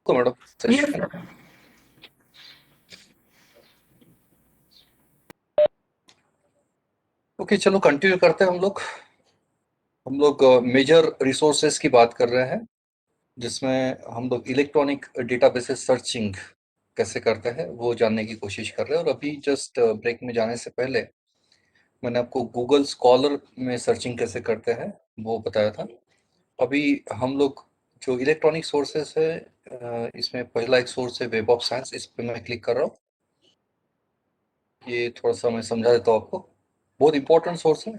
को madam yes session. Sir. Okay, चलो continue करते हैं। हम लोग मेजर रिसोर्सेज की बात कर रहे हैं, जिसमें हम लोग इलेक्ट्रॉनिक डेटाबेसेस सर्चिंग कैसे करते हैं वो जानने की कोशिश कर रहे हैं। और अभी जस्ट ब्रेक में जाने से पहले मैंने आपको गूगल स्कॉलर में सर्चिंग कैसे करते हैं वो बताया था। अभी हम लोग जो इलेक्ट्रॉनिक सोर्सेस है, इसमें पहला एक सोर्स है वेब ऑफ साइंस। इस पे मैं क्लिक कर रहा हूँ। ये थोड़ा सा मैं समझा देता हूँ आपको। बहुत इंपॉर्टेंट सोर्स है।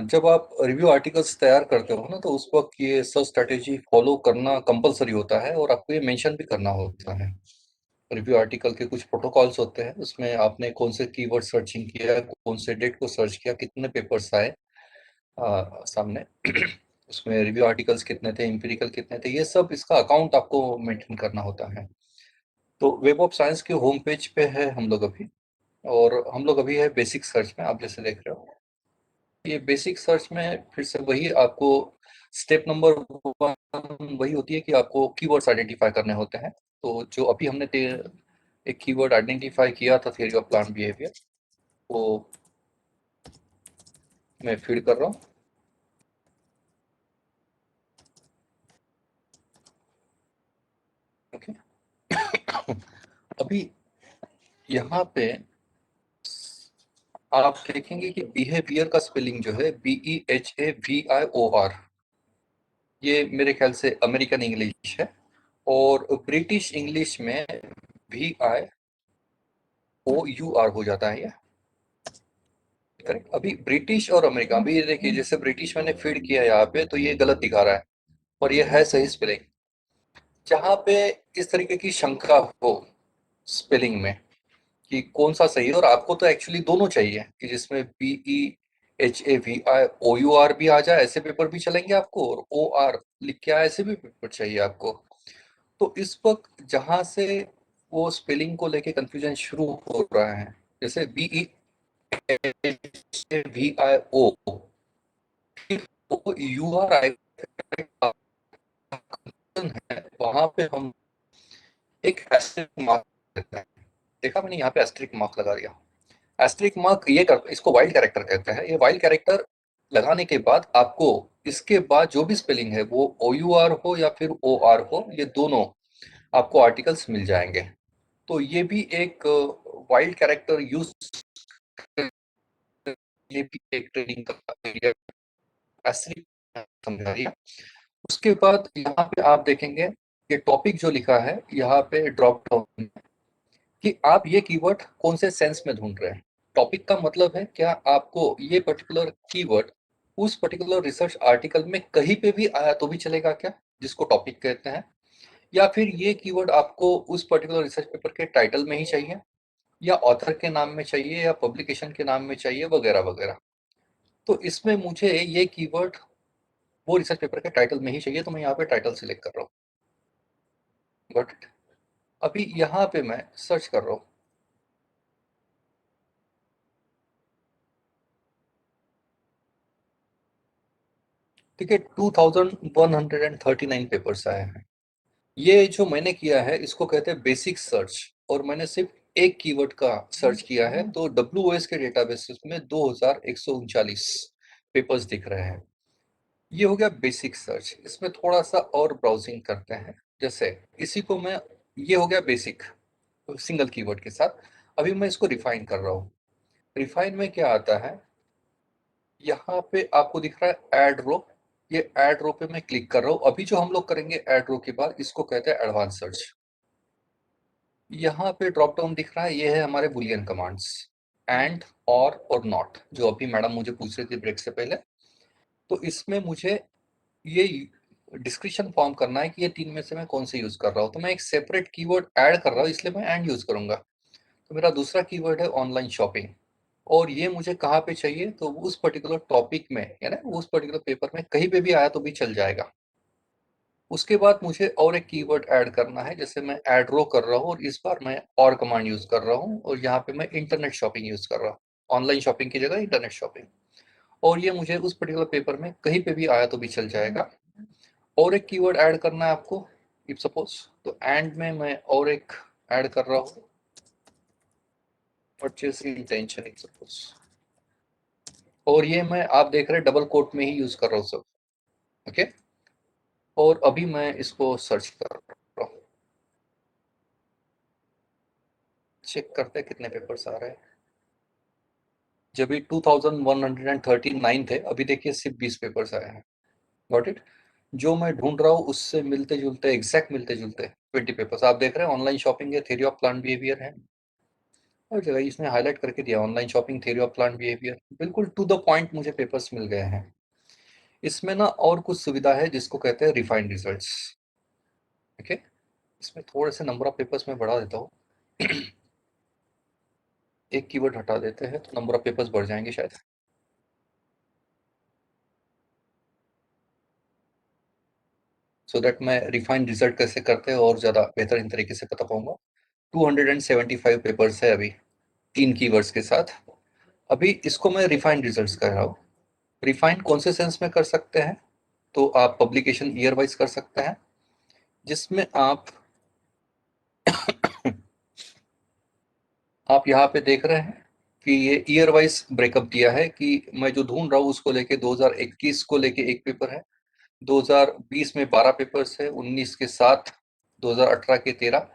जब आप रिव्यू आर्टिकल्स तैयार करते हो ना, तो उस वक्त ये सर्च स्ट्रेटेजी फॉलो करना कंपलसरी होता है, और आपको ये मेंशन भी करना होता है। रिव्यू आर्टिकल के कुछ प्रोटोकॉल्स होते हैं, उसमें आपने कौन से कीवर्ड सर्चिंग किया, कौन से डेट को सर्च किया, कितने पेपर्स आए सामने उसमें रिव्यू आर्टिकल्स कितने थे, एम्पिरिकल कितने थे, ये सब इसका अकाउंट आपको मेंटेन करना होता है। तो वेब ऑफ साइंस के होम पेज पे है हम लोग अभी, और हम लोग अभी है बेसिक सर्च में। आप जैसे देख रहे हो, ये बेसिक सर्च में फिर से वही आपको स्टेप नंबर 1 वही होती है कि आपको कीवर्ड्स आइडेंटिफाई करने होते हैं। तो जो अभी हमने एक कीवर्ड आइडेंटिफाई किया था, थ्योरी ऑफ प्लांट बिहेवियर, वो मैं फीड कर रहा हूँ। ओके। अभी यहाँ पे आप देखेंगे कि बिहेवियर का स्पेलिंग जो है BEHAVIOR, ये मेरे ख्याल से अमेरिकन इंग्लिश है। और ब्रिटिश इंग्लिश में VIOUR हो जाता है ये। करेक्ट। अभी ब्रिटिश और अमेरिका, अभी ये देखिए, जैसे ब्रिटिश मैंने फीड किया यहाँ पे, तो ये गलत दिखा रहा है, और ये है सही स्पेलिंग। जहाँ पे इस तरीके की शंका हो स्पेलिंग में कि कौन सा सही है, और आपको तो एक्चुअली दोनों चाहिए, कि जिसमें BEHAVIOUR भी आ जाए, ऐसे पेपर भी चलेंगे आपको, और OR लिख के आए ऐसे भी पेपर चाहिए आपको। तो इस वक्त जहां से वो स्पेलिंग को लेके कंफ्यूजन शुरू हो रहा है, जैसे BEHAVIO, वो URI है, वहां पे हम एक एस्टेरिक मार्क देते हैं। देखा मैंने यहाँ पे एस्टेरिक मार्क लगा दिया। एस्टेरिक मार्क ये कर, इसको वाइल्ड कैरेक्टर कहते हैं। ये वाइल्ड कैरेक्टर लगाने के बाद आपको इसके बाद जो भी स्पेलिंग है, वो OUR हो या फिर OR हो, ये दोनों आपको आर्टिकल्स मिल जाएंगे। तो ये भी एक वाइल्ड कैरेक्टर यूज, ये भी एक ट्रेनिंग का एरिया समझा रही है। उसके बाद यहाँ पे आप देखेंगे कि टॉपिक जो लिखा है यहाँ पे ड्रॉप डाउन, कि आप ये कीवर्ड कौन से सेंस में ढूंढ रहे हैं। टॉपिक का मतलब है, क्या आपको ये पर्टिकुलर कीवर्ड उस पर्टिकुलर रिसर्च आर्टिकल में कहीं पे भी आया तो भी चलेगा क्या, जिसको टॉपिक कहते हैं, या फिर ये कीवर्ड आपको उस पर्टिकुलर रिसर्च पेपर के टाइटल में ही चाहिए, या ऑथर के नाम में चाहिए, या पब्लिकेशन के नाम में चाहिए, वगैरह वगैरह। तो इसमें मुझे ये कीवर्ड वो रिसर्च पेपर के टाइटल में ही चाहिए, तो मैं यहाँ पे टाइटल सिलेक्ट कर रहा हूँ। बट अभी यहाँ पे मैं सर्च कर रहा हूँ। ठीक है, 2139 पेपर्स आए हैं। ये जो मैंने किया है इसको कहते हैं बेसिक सर्च, और मैंने सिर्फ एक कीवर्ड का सर्च किया है, तो WOS के डेटाबेस में 2139 पेपर्स दिख रहे हैं। ये हो गया बेसिक सर्च। इसमें थोड़ा सा और ब्राउजिंग करते हैं। जैसे इसी को मैं, ये हो गया बेसिक सिंगल कीवर्ड के साथ। अभी मैं इसको रिफाइन कर रहा हूँ। रिफाइन में क्या आता है, यहाँ पे आपको दिख रहा है ऐड रो। ये ऐड रो पे मैं क्लिक कर रहा हूँ। अभी जो हम लोग करेंगे ऐड रो के बाद, इसको कहते हैं एडवांस सर्च। यहाँ पे ड्रॉप डाउन दिख रहा है, ये है हमारे बुलियन कमांड्स, एंड, और नॉट, जो अभी मैडम मुझे पूछ रही थी ब्रेक से पहले। तो इसमें मुझे ये डिस्क्रिप्शन फॉर्म करना है कि ये तीन में से मैं कौन से यूज कर रहा हूँ। तो मैं एक सेपरेट कीवर्ड ऐड कर रहा हूँ, इसलिए मैं एंड यूज करूंगा। तो मेरा दूसरा कीवर्ड है ऑनलाइन शॉपिंग, और ये मुझे कहाँ पे चाहिए, तो उस पर्टिकुलर टॉपिक में, यानी उस पर्टिकुलर पेपर में कहीं पे भी आया तो भी चल जाएगा। उसके बाद मुझे और एक कीवर्ड ऐड करना है, जैसे मैं ऐड रो कर रहा हूँ, और इस बार मैं और कमांड यूज कर रहा हूँ, और यहाँ पे मैं इंटरनेट शॉपिंग यूज कर रहा हूँ। ऑनलाइन शॉपिंग की जगह इंटरनेट शॉपिंग। और ये मुझे उस पर्टिकुलर पेपर में कहीं पे भी आया तो भी चल जाएगा। और एक कीवर्ड ऐड करना है आपको, इफ सपोज, तो एंड में मैं और एक ऐड कर रहा हूँ, परचेज इंटेंशन इफ सपोज, और ये मैं आप देख रहे हैं डबल कोट में ही यूज कर रहा हूँ सब। ओके, और अभी मैं इसको सर्च कर रहा हूँ, चेक करते हैं कितने पेपर्स आ रहे हैं। जब भी 2139 थे, अभी देखिए सिर्फ 20 पेपर्स आए हैं। Got it. जो मैं ढूंढ रहा हूँ उससे मिलते जुलते, एग्जैक्ट मिलते जुलते 20 पेपर्स आप देख रहे हैं। ऑनलाइन शॉपिंग है, थ्योरी ऑफ प्लांट बिहेवियर है, और जगह इसने हाईलाइट करके दिया online shopping, theory of plant behaviour, बिल्कुल टू द पॉइंट मुझे पेपर्स मिल गए हैं। इसमें ना और कुछ सुविधा है जिसको कहते हैं रिफाइंड रिजल्ट्स। ओके, इसमें थोड़े से नंबर ऑफ पेपर्स में बढ़ा देता हूँ। एक कीवर्ड हटा देते हैं तो नंबर ऑफ पेपर्स बढ़ जाएंगे शायद, सो दैट मैं रिफाइंड रिजल्ट कैसे करते हैं और ज़्यादा बेहतरीन तरीके से बता पाऊंगा। 275 पेपर्स है अभी, 3 कीवर्ड्स के साथ। अभी इसको मैं रिफाइंड रिजल्ट्स कर रहा हूँ। रिफाइंड कौन से सेंस में कर सकते हैं, तो आप पब्लिकेशन ईयर वाइज कर सकते हैं, जिसमें आप यहाँ पे देख रहे हैं कि ये ईयर वाइज ब्रेकअप दिया है कि मैं जो ढूंढ रहा हूँ उसको लेके 2021 को लेके एक पेपर है, 2020 में 12 पेपर्स है, 19 के 7, 2018 के 13।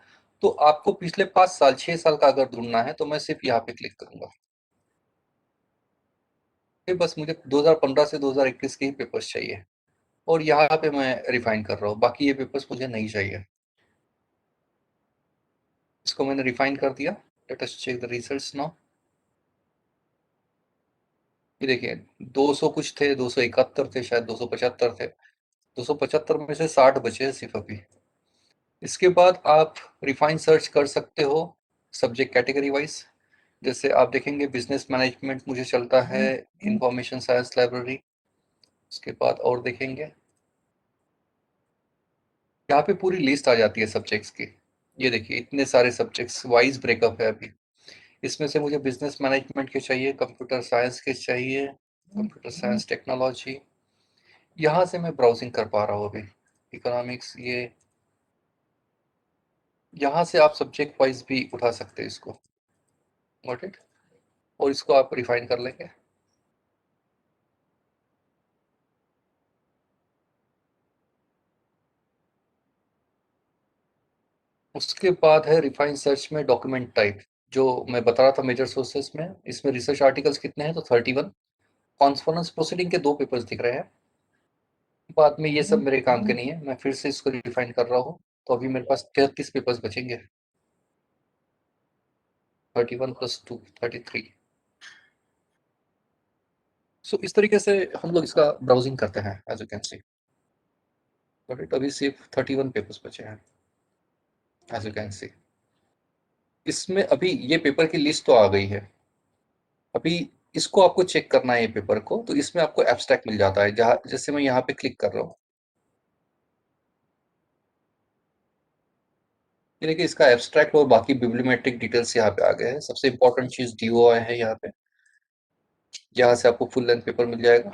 तो आपको पिछले 5 साल 6 साल का अगर ढूंढना है तो मैं सिर्फ यहाँ पे क्लिक करूंगा। फिर बस मुझे 2015 से 2021 के ही पेपर्स चाहिए, और यहाँ पे मैं रिफाइन कर रहा हूँ, बाकी ये पेपर्स मुझे नहीं चाहिए। इसको मैंने रिफाइन कर दिया। Let us check the results now. ये देखिए 200 कुछ थे, 271 थे, शायद 275 थे। 275 में से 60 बचे हैं सिर्फ अभी। इसके बाद आप रिफाइन सर्च कर सकते हो सब्जेक्ट कैटेगरी वाइज। जैसे आप देखेंगे बिजनेस मैनेजमेंट मुझे चलता है, इंफॉर्मेशन साइंस लाइब्रेरी। उसके बाद और देखेंगे, यहाँ पे पूरी लिस्ट आ जाती है सब्जेक्ट्स की। ये देखिए इतने सारे सब्जेक्ट्स वाइज ब्रेकअप है अभी। इसमें से मुझे बिजनेस मैनेजमेंट के चाहिए, कंप्यूटर साइंस के चाहिए, कंप्यूटर साइंस टेक्नोलॉजी। यहाँ से मैं ब्राउजिंग कर पा रहा हूँ अभी। इकोनॉमिक्स, ये यहाँ से आप सब्जेक्ट वाइज भी उठा सकते हैं इसको। Got it. और इसको आप रिफाइन कर लेंगे। उसके बाद है रिफाइन सर्च में डॉक्यूमेंट टाइप, जो मैं बता रहा था मेजर सोर्सेस में। इसमें रिसर्च आर्टिकल्स कितने हैं, तो 31। कॉन्फ्रेंस प्रोसीडिंग के 2 पेपर्स दिख रहे हैं। बाद में ये सब मेरे काम के नहीं है, मैं फिर से इसको रिफाइन कर रहा हूँ। तो अभी मेरे पास 33 पेपर्स बचेंगे। 31 + 2 33। सो इस तरीके से हम लोग इसका ब्राउजिंग करते हैं, as you can see. But अभी सिर्फ 31 पेपर्स बचे हैं, एज यू कैन सी। इसमें अभी ये पेपर की लिस्ट तो आ गई है। अभी इसको आपको चेक करना है ये पेपर को, तो इसमें आपको एब्स्ट्रैक्ट मिल जाता है, जहाँ जैसे मैं यहाँ पे क्लिक कर रहा हूँ। ये देखिए इसका एब्स्ट्रैक्ट और बाकी बिब्लियोमेट्रिक डिटेल्स यहाँ पे आ गए हैं। सबसे इंपॉर्टेंट चीज डीओआई है यहाँ पे, यहाँ से आपको फुल लेंथ पेपर मिल जाएगा।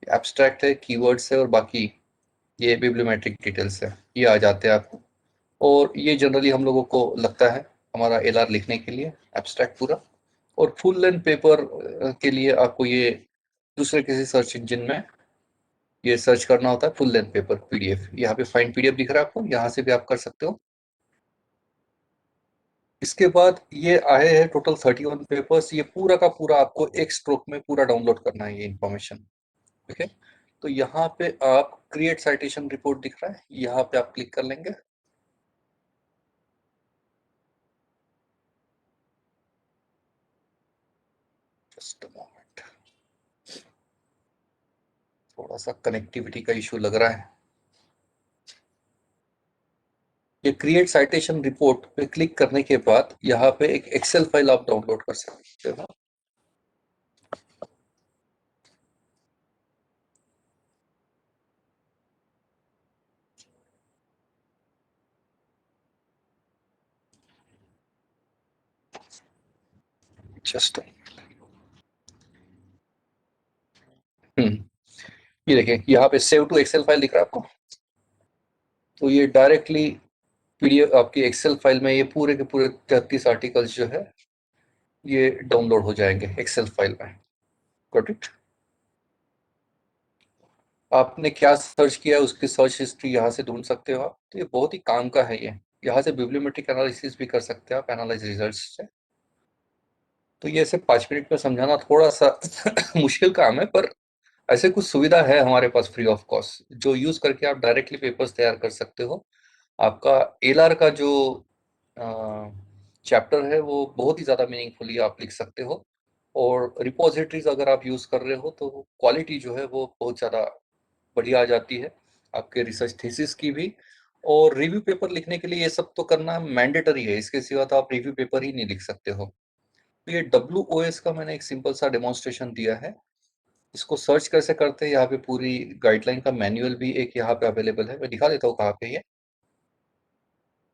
एब्स्ट्रैक्ट है, कीवर्ड्स है, और बाकी ये बिब्लियोमेट्रिक डिटेल्स है, ये आ जाते हैं आपको। और ये जनरली हम लोगों को लगता है हमारा एलआर लिखने के लिए, एब्स्ट्रैक्ट पूरा। और फुल लेंथ पेपर के लिए आपको ये दूसरे किसी सर्च इंजन में ये सर्च करना होता है, फुल लेंथ पेपर पीडीएफ। यहाँ पे फाइंड पीडीएफ दिख रहा है आपको, यहाँ से भी आप कर सकते हो। इसके बाद ये आए हैं टोटल 31 पेपर्स। ये पूरा का पूरा आपको एक स्ट्रोक में पूरा डाउनलोड करना है ये इन्फॉर्मेशन। ठीक है, तो यहाँ पे आप क्रिएट साइटेशन रिपोर्ट दिख रहा है, यहाँ पे आप क्लिक कर लेंगे। जस्ट अ मोमेंट, थोड़ा सा कनेक्टिविटी का इशू लग रहा है। ये क्रिएट साइटेशन रिपोर्ट पे क्लिक करने के बाद यहाँ पे एक एक्सेल फाइल आप डाउनलोड कर सकते हो। जस्ट ये देखिए यहाँ पे सेव टू एक्सेल फाइल दिख रहा है आपको। तो ये डायरेक्टली पीडीएफ आपकी एक्सेल फाइल में ये पूरे के पूरे 33 आर्टिकल्स जो है ये डाउनलोड हो जाएंगे एक्सेल फाइल में। Got it? आपने क्या सर्च किया उसकी सर्च हिस्ट्री यहाँ से ढूंढ सकते हो आप। तो ये बहुत ही काम का है ये। यहाँ से बिब्लियोमेट्रिक एनालिसिस भी कर सकते हो आप एनालाइज रिजल्ट से। तो ये सिर्फ 5 मिनट में समझाना थोड़ा सा मुश्किल काम है, पर ऐसे कुछ सुविधा है हमारे पास फ्री ऑफ कॉस्ट जो यूज करके आप डायरेक्टली पेपर्स तैयार कर सकते हो। आपका एलआर का जो चैप्टर है वो बहुत ही ज़्यादा मीनिंगफुली आप लिख सकते हो। और रिपोजिटरीज अगर आप यूज़ कर रहे हो तो क्वालिटी जो है वो बहुत ज़्यादा बढ़िया आ जाती है आपके रिसर्च थीसिस की भी। और रिव्यू पेपर लिखने के लिए ये सब तो करना मैंडेटरी है, इसके सिवा तो आप रिव्यू पेपर ही नहीं लिख सकते हो। तो ये WOS का मैंने एक सिंपल सा डेमोन्स्ट्रेशन दिया है। इसको सर्च कैसे करते हैं, यहाँ पे पूरी गाइडलाइन का मैनुअल भी एक यहाँ पे अवेलेबल है। मैं दिखा देता हूँ कहाँ पे ये,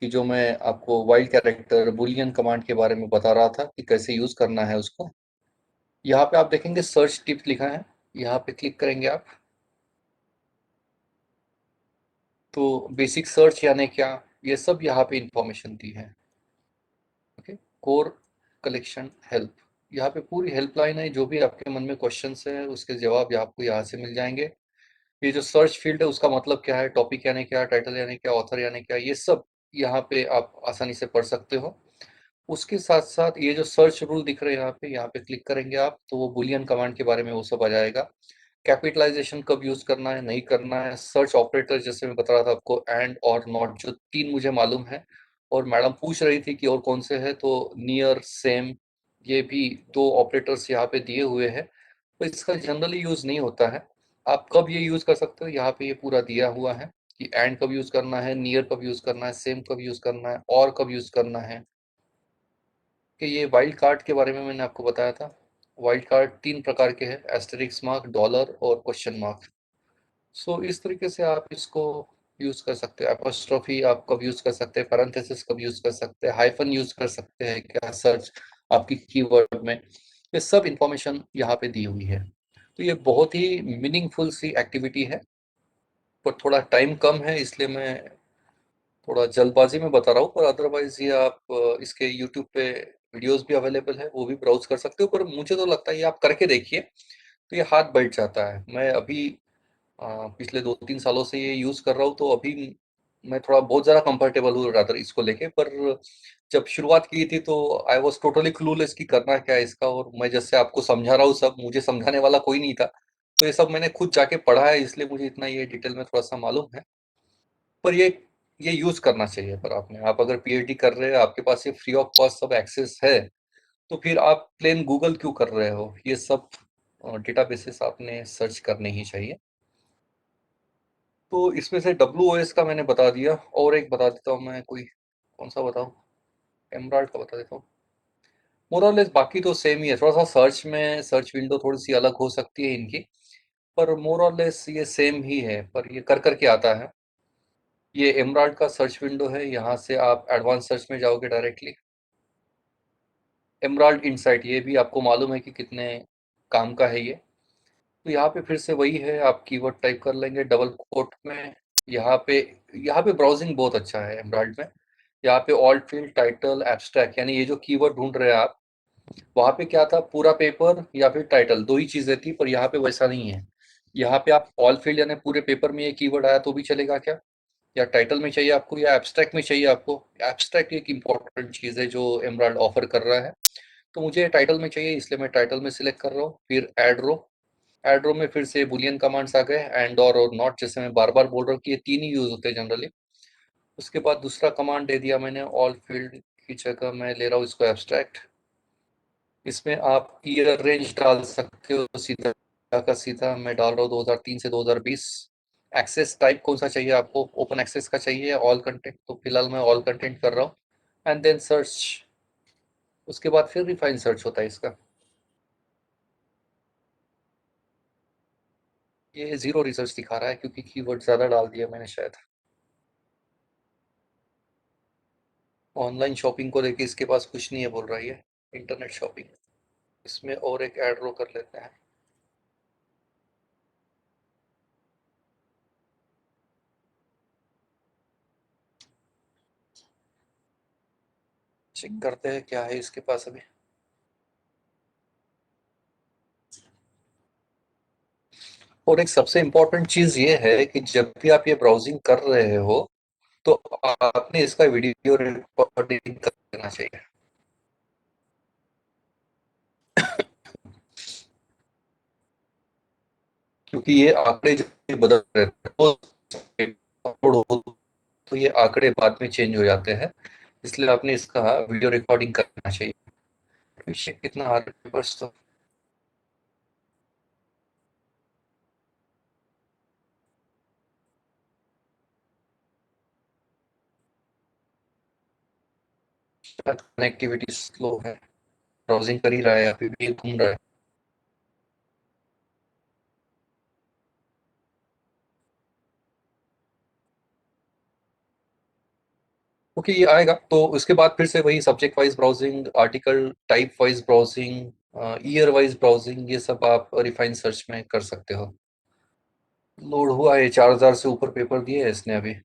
कि जो मैं आपको वाइल्ड कैरेक्टर बुलियन कमांड के बारे में बता रहा था कि कैसे यूज करना है उसको। यहाँ पे आप देखेंगे सर्च टिप्स लिखा है, यहाँ पे क्लिक करेंगे आप। तो बेसिक सर्च यानी क्या, ये सब यहाँ पे इंफॉर्मेशन दी है। ओके, कोर कलेक्शन हेल्प, यहाँ पे पूरी हेल्पलाइन है। जो भी आपके मन में क्वेश्चंस है उसके जवाब आपको यहाँ से मिल जाएंगे। ये जो सर्च फील्ड है उसका मतलब क्या है, टॉपिक यानी क्या, टाइटल यानी क्या, ऑथर यानी क्या, ये सब यहाँ पे आप आसानी से पढ़ सकते हो। उसके साथ साथ ये जो सर्च रूल दिख रहे हैं यहाँ पे क्लिक करेंगे आप तो वो बुलियन कमांड के बारे में वो सब आ जाएगा। कैपिटलाइजेशन कब यूज करना है नहीं करना है, सर्च ऑपरेटर जैसे मैं बता रहा था आपको, एंड और नॉट, जो तीन मुझे मालूम है। और मैडम पूछ रही थी कि और कौन से है, तो नियर, सेम, ये भी दो ऑपरेटर्स यहाँ पे दिए हुए हैं। तो इसका जनरली यूज नहीं होता है। आप कब ये यूज कर सकते हो, यहाँ पे ये पूरा दिया हुआ है कि एंड कब यूज करना है, नियर कब यूज करना है, सेम कब यूज करना है, और कब यूज करना है। कि ये वाइल्ड कार्ड के बारे में मैंने आपको बताया था। वाइल्ड कार्ड तीन प्रकार के हैं, एस्टेरिक्स मार्क, डॉलर और क्वेश्चन मार्क। सो इस तरीके से आप इसको यूज कर सकते हैं। एपोस्ट्रोफी आप कब यूज कर सकते हैं, पैरेंथेसिस कब यूज कर सकते हैं, हाइफन यूज कर सकते हैं क्या सर्च आपकी कीवर्ड में, ये सब इंफॉर्मेशन यहाँ पे दी हुई है। तो ये बहुत ही मीनिंगफुल सी एक्टिविटी है, पर थोड़ा टाइम कम है इसलिए मैं थोड़ा जल्दबाजी में बता रहा हूँ। पर अदरवाइज ये आप इसके यूट्यूब पे वीडियोस भी अवेलेबल है, वो भी ब्राउज कर सकते हो। पर मुझे तो लगता है ये आप करके देखिए तो ये हाथ बैठ जाता है। मैं अभी पिछले 2-3 सालों से ये यूज कर रहा हूँ, तो अभी मैं थोड़ा बहुत ज़्यादा कंफर्टेबल हूँ रादर इसको लेके। पर जब शुरुआत की थी तो आई वॉज टोटली क्लूलेस कि करना क्या है इसका। और मैं जैसे आपको समझा रहा हूँ, सब मुझे समझाने वाला कोई नहीं था, तो ये सब मैंने खुद जाके पढ़ा है, इसलिए मुझे इतना ये डिटेल में थोड़ा सा मालूम है। पर ये यूज करना चाहिए। पर आपने, आप अगर पीएचडी कर रहे हैं, आपके पास ये फ्री ऑफ कॉस्ट सब एक्सेस है, तो फिर आप प्लेन गूगल क्यों कर रहे हो, ये सब डेटाबेसेस आपने सर्च करने ही चाहिए। तो इसमें से WOS का मैंने बता दिया, और एक बता देता हूँ मैं, कोई कौन सा बताऊँ, एमराल्ड का बता देता हूँ। मोरलेस बाकी तो सेम ही है, थोड़ा सा सर्च में सर्च विंडो थोड़ी सी अलग हो सकती है इनकी, पर मोरलेस ये सेम ही है। पर ये कर करके आता है। ये एमराल्ड का सर्च विंडो है, यहाँ से आप एडवांस सर्च में जाओगे डायरेक्टली। एमराल्ड इनसाइट, ये भी आपको मालूम है कि कितने काम का है ये। तो यहाँ पे फिर से वही है, आप कीवर्ड टाइप कर लेंगे डबल कोट में। यहाँ पे यहाँ पे ब्राउजिंग बहुत अच्छा है एमराल्ड में। यहाँ पे ऑल्ट फील्ड, टाइटल, एब्स्ट्रैक्ट, यानी ये जो कीवर्ड ढूंढ रहे हैं आप, वहाँ पे क्या था, पूरा पेपर या फिर टाइटल, दो ही चीजें थी। पर यहाँ पे वैसा नहीं है। यहाँ पे आप ऑल फील्ड यानी पूरे पेपर में ये कीवर्ड आया तो भी चलेगा क्या, या टाइटल में चाहिए आपको, या एब्स्ट्रैक्ट में चाहिए आपको। एब्स्ट्रैक्ट एक इंपॉर्टेंट चीज है जो एमराल्ड ऑफर कर रहा है। तो मुझे टाइटल में चाहिए, इसलिए मैं टाइटल में सिलेक्ट कर रहा हूँ। फिर एड रो, एड रो में फिर से बुलियन कमांड्स आ गए, एंड और नॉट, जैसे मैं बार बार बोल रहा हूँ कि ये तीन ही यूज होते हैं जनरली। उसके बाद दूसरा कमांड दे दिया मैंने, ऑल फील्ड की जगह मैं ले रहा हूँ इसको एब्स्ट्रैक्ट। इसमें आप ईयर रेंज डाल सकते हो, सीधा का सीधा मैं डाल रहा हूँ 2003 से 2020। एक्सेस टाइप कौन सा चाहिए आपको, ओपन एक्सेस का चाहिए या ऑल कंटेंट, तो फिलहाल मैं ऑल कंटेंट कर रहा हूँ। एंड देन सर्च, उसके बाद फिर रिफाइन सर्च होता है इसका। ये जीरो रिसर्च दिखा रहा है क्योंकि कीवर्ड ज्यादा डाल दिया मैंने शायद। ऑनलाइन शॉपिंग को लेके इसके पास कुछ नहीं है बोल रहा है ये, इंटरनेट शॉपिंग। इसमें और एक एड रो कर लेते हैं। चेक करते हैं क्या है इसके पास अभी। और एक सबसे इम्पोर्टेंट चीज ये है कि जब भी आप ये ब्राउजिंग कर रहे हो तो आपने इसका वीडियो रिकॉर्डिंग कर लेना चाहिए, क्योंकि ये आंकड़े जो बदल रहे हैं वो अपलोड हो तो ये आंकड़े बाद में चेंज हो जाते हैं, इसलिए आपने इसका वीडियो रिकॉर्डिंग करना चाहिए। विषय कितना आ रहा है पेपर्स तो कनेक्टिविटी स्लो है, ब्राउजिंग कर ही रहा है अभी भी घूम रहा है। ओके ये आएगा तो उसके बाद फिर से वही subject wise browsing, article type wise browsing, year wise browsing, ये सब आप रिफाइन सर्च में कर सकते हो। लोड हुआ है, 4000 से ऊपर पेपर दिए है इसने अभी।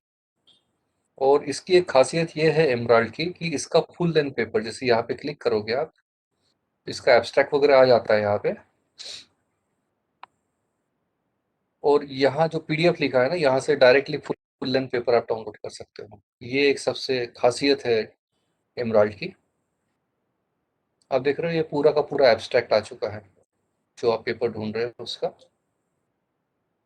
और इसकी एक खासियत ये है एमराल्ड की कि इसका फुल लेंथ पेपर, जैसे यहाँ पे क्लिक करोगे आप, इसका एब्स्ट्रैक्ट वगैरह आ जाता है यहाँ पे, और यहाँ जो पीडीएफ लिखा है ना, यहाँ से डायरेक्टली फुल लेंथ पेपर आप डाउनलोड कर सकते हो। ये एक सबसे खासियत है एमराल्ड की। आप देख रहे हो ये पूरा का पूरा एब्स्ट्रैक्ट आ चुका है जो आप पेपर ढूंढ रहे हो उसका।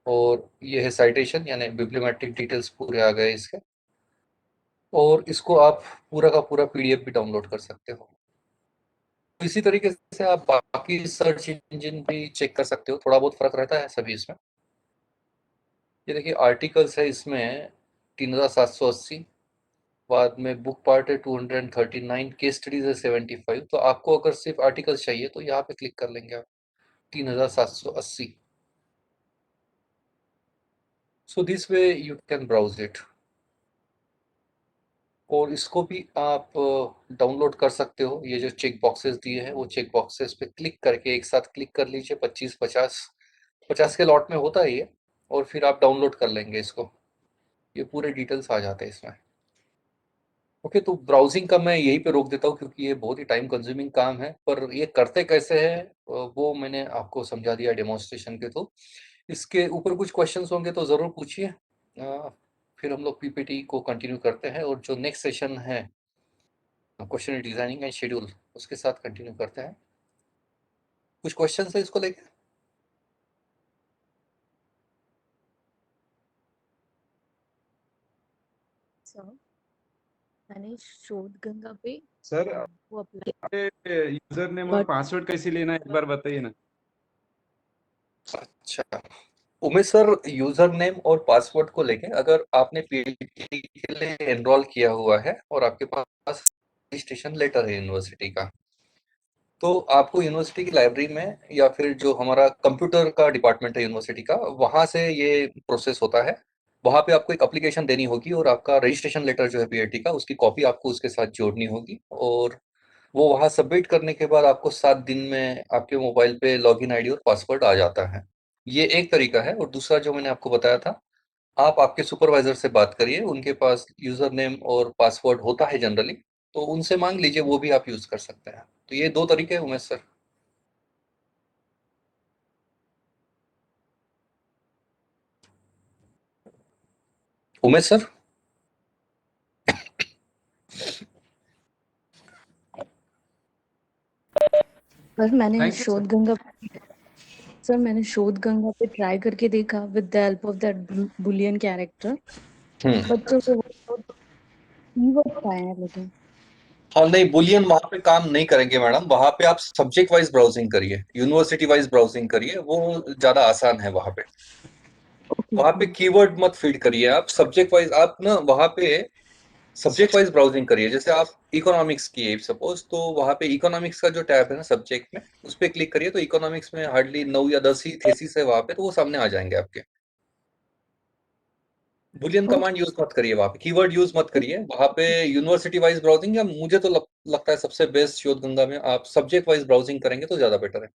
और ये है साइटेशन, यानी बिब्लियोमेट्रिक डिटेल्स पूरे आ गए इसके। और इसको आप पूरा का पूरा पीडीएफ भी डाउनलोड कर सकते हो। इसी तरीके से आप बाकी सर्च इंजन भी चेक कर सकते हो, थोड़ा बहुत फर्क रहता है सभी इसमें। ये देखिए आर्टिकल्स है इसमें 3780, बाद में बुक पार्ट है 239, केस स्टडीज है 75। तो आपको अगर सिर्फ आर्टिकल्स चाहिए तो यहाँ पे क्लिक कर लेंगे आप, 3780। So this way you can browse it. और इसको भी आप डाउनलोड कर सकते हो। ये जो चेक बॉक्सेस दिए हैं वो चेक बॉक्सेस पे क्लिक करके एक साथ क्लिक कर लीजिए, 25 50 के लॉट में होता है ये। और फिर आप डाउनलोड कर लेंगे इसको, ये पूरे डिटेल्स आ जाते हैं इसमें। ओके तो ब्राउजिंग का मैं यहीं पे रोक देता हूँ क्योंकि ये बहुत ही टाइम कंज्यूमिंग काम है, पर ये करते कैसे हैं वो मैंने आपको समझा दिया डेमोन्स्ट्रेशन के थ्रू। इसके ऊपर कुछ क्वेश्चंस होंगे तो ज़रूर पूछिए। फिर हम लोग पीपीटी को कंटिन्यू करते हैं और जो नेक्स्ट सेशन है क्वेश्चन डिजाइनिंग एंड शेड्यूल, उसके साथ कंटिन्यू करते हैं। कुछ क्वेश्चन है इसको लेके? सर मैंने शोध गंगा पे सर वो अप्लाई यूजर नेम और पासवर्ड कैसे लेना है एक बार बताइए ना। अच्छा उमेश सर, यूजर नेम और पासवर्ड को लेके अगर आपने पीपीटी के लिए एनरोल किया हुआ है और आपके पास रजिस्ट्रेशन लेटर है यूनिवर्सिटी का, तो आपको यूनिवर्सिटी की लाइब्रेरी में या फिर जो हमारा कंप्यूटर का डिपार्टमेंट है यूनिवर्सिटी का, वहाँ से ये प्रोसेस होता है। वहाँ पे आपको एक एप्लीकेशन देनी होगी और आपका रजिस्ट्रेशन लेटर जो है पीआईटी का, उसकी कॉपी आपको उसके साथ जोड़नी होगी। और वो वहाँ सबमिट करने के बाद आपको 7 दिन में आपके मोबाइल पे लॉगिन आईडी और पासवर्ड आ जाता है। ये एक तरीका है। और दूसरा जो मैंने आपको बताया था, आप आपके सुपरवाइजर से बात करिए, उनके पास यूजर नेम और पासवर्ड होता है जनरली, तो उनसे मांग लीजिए, वो भी आप यूज कर सकते हैं। तो ये 2 तरीके हैं उमेश सर। उमेश सर, पर थैंक यू सर। मैंने शोध गंगा पे ट्राई करके देखा with the help of that Boolean character, but तो वो कीवर्ड्स आए हैं लेकिन। हाँ नहीं, बुलियन वहां पे काम नहीं करेंगे मैडम, वहां पे आप सब्जेक्ट वाइज ब्राउजिंग करिए, यूनिवर्सिटी वाइज ब्राउजिंग करिए, वो ज्यादा आसान है वहां पे। वहां पे कीवर्ड मत फीड करिए, आप सब्जेक्ट वाइज, आप ना वहां पे सब्जेक्ट वाइज ब्राउजिंग करिए। जैसे आप इकोनॉमिक्स की सपोज, तो वहां पे इकोनॉमिक्स का जो टैब है ना सब्जेक्ट में, उस पर क्लिक करिए, तो इकोनॉमिक्स में हार्डली 9 या 10 ही थेसिस है वहां पे, तो वो सामने आ जाएंगे आपके। बुलियन कमांड यूज मत करिए वहां पे, कीवर्ड यूज मत करिए वहां पे। यूनिवर्सिटी वाइज ब्राउजिंग, या मुझे तो लगता है सबसे बेस्ट शोध गंगा में आप सब्जेक्ट वाइज ब्राउजिंग करेंगे तो ज्यादा बेटर है।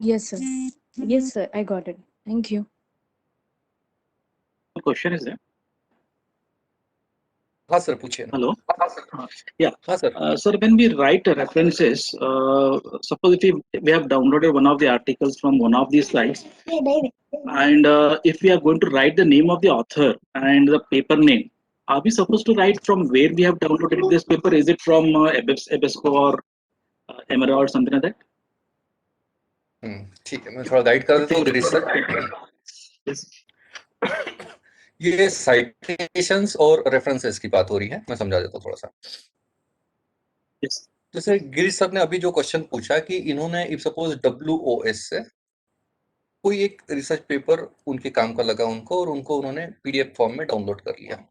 Yes sir, I got it. Thank you. question is there? हाँ सर, पूछिए ना। Hello. Yeah. हाँ sir. Sir, when we write references, suppose if we have downloaded one of the articles from one of these sites, and if we are going to write the name of the author and the paper name, are we supposed to write from where we have downloaded this paper? Is it from Ebesco or Emera or something like that? ठीक है, मैं थोड़ा guide कर देता हूँ Girish sir. Yes. ये citations और references की बात हो रही है, मैं समझा देता हूँ थोड़ा सा। Yes. जैसे गिरीश सर ने अभी जो क्वेश्चन पूछा कि इन्होंने इफ सपोज WOS से कोई एक रिसर्च पेपर उनके काम का लगा उनको, और उनको उन्होंने PDF फॉर्म में डाउनलोड कर लिया,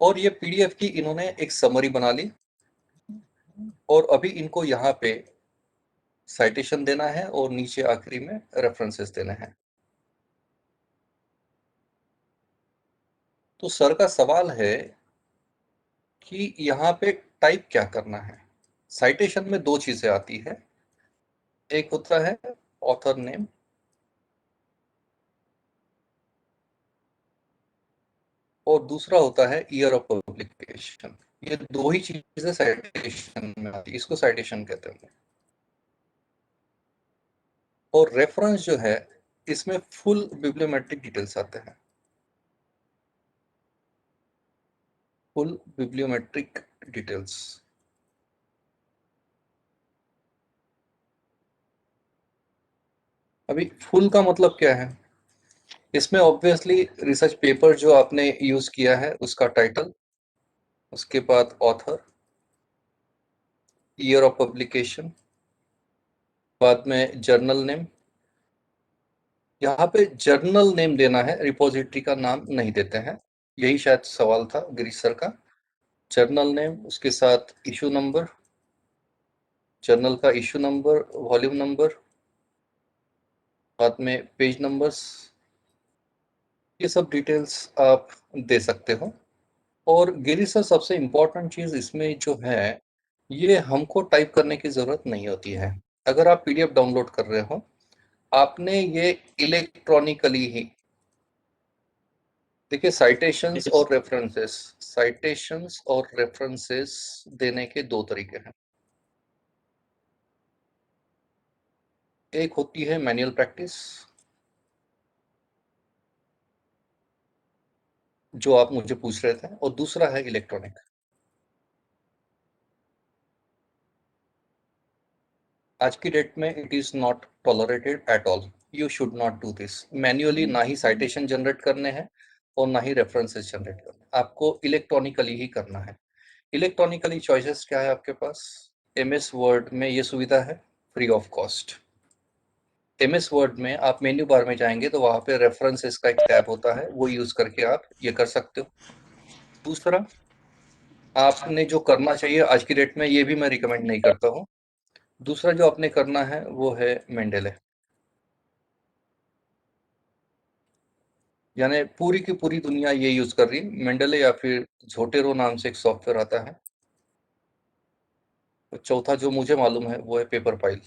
और ये PDF की इन्होंने एक समरी बना ली, और अभी इनको यहाँ पे साइटेशन देना है और नीचे आखिरी में रेफरेंसेस देने हैं। तो सर का सवाल है कि यहाँ पे टाइप क्या करना है। साइटेशन में दो चीजें आती है, एक होता है ऑथर नेम, और दूसरा होता है ईयर ऑफ पब्लिकेशन। ये दो ही चीजें साइटेशन में आती है, इसको साइटेशन कहते हैं। और रेफरेंस जो है, इसमें फुल बिब्लियोमेट्रिक डिटेल्स आते हैं, फुल बिब्लियोमेट्रिक डिटेल्स। अभी फुल का मतलब क्या है? इसमें ऑब्वियसली रिसर्च पेपर जो आपने यूज किया है उसका टाइटल, उसके बाद ऑथर, ईयर ऑफ पब्लिकेशन, बाद में जर्नल नेम। यहाँ पे जर्नल नेम देना है, रिपोजिटरी का नाम नहीं देते हैं, यही शायद सवाल था गिरीश सर का। जर्नल नेम, उसके साथ इशू नंबर, जर्नल का इशू नंबर, वॉल्यूम नंबर, बाद में पेज नंबर्स, ये सब डिटेल्स आप दे सकते हो। और गिरीश सर, सबसे इम्पोर्टेंट चीज इसमें जो है, ये हमको टाइप करने की जरूरत नहीं होती है। अगर आप PDF डाउनलोड कर रहे हो, आपने ये इलेक्ट्रॉनिकली ही, देखिए साइटेशंस Yes. और रेफरेंसेस, साइटेशंस और रेफरेंसेस देने के दो तरीके हैं। एक होती है मैनुअल प्रैक्टिस, जो आप मुझे पूछ रहे थे, और दूसरा है इलेक्ट्रॉनिक। आज की डेट में it is not tolerated at all, you should not do this manually. ना ही साइटेशन जनरेट करने हैं और ना ही रेफरेंसेस जनरेट करने हैं, आपको इलेक्ट्रॉनिकली ही करना है। इलेक्ट्रॉनिकली चॉइसेस क्या है आपके पास? MS वर्ड में ये सुविधा है, free of cost. MS word में आप मेन्यू बार में जाएंगे तो वहां पे रेफरेंसेस का एक टैब होता है, वो यूज करके आप ये कर सकते हो। दूसरा, आपने जो करना चाहिए आज की डेट में, ये भी मैं रिकमेंड नहीं करता हूँ, दूसरा जो आपने करना है वो है मेंडेले। यानी पूरी की पूरी दुनिया ये यूज कर रही है मेंडेले, या फिर झोटेरो नाम से एक सॉफ्टवेयर आता है। तो चौथा जो मुझे मालूम है वो है पेपर फाइल,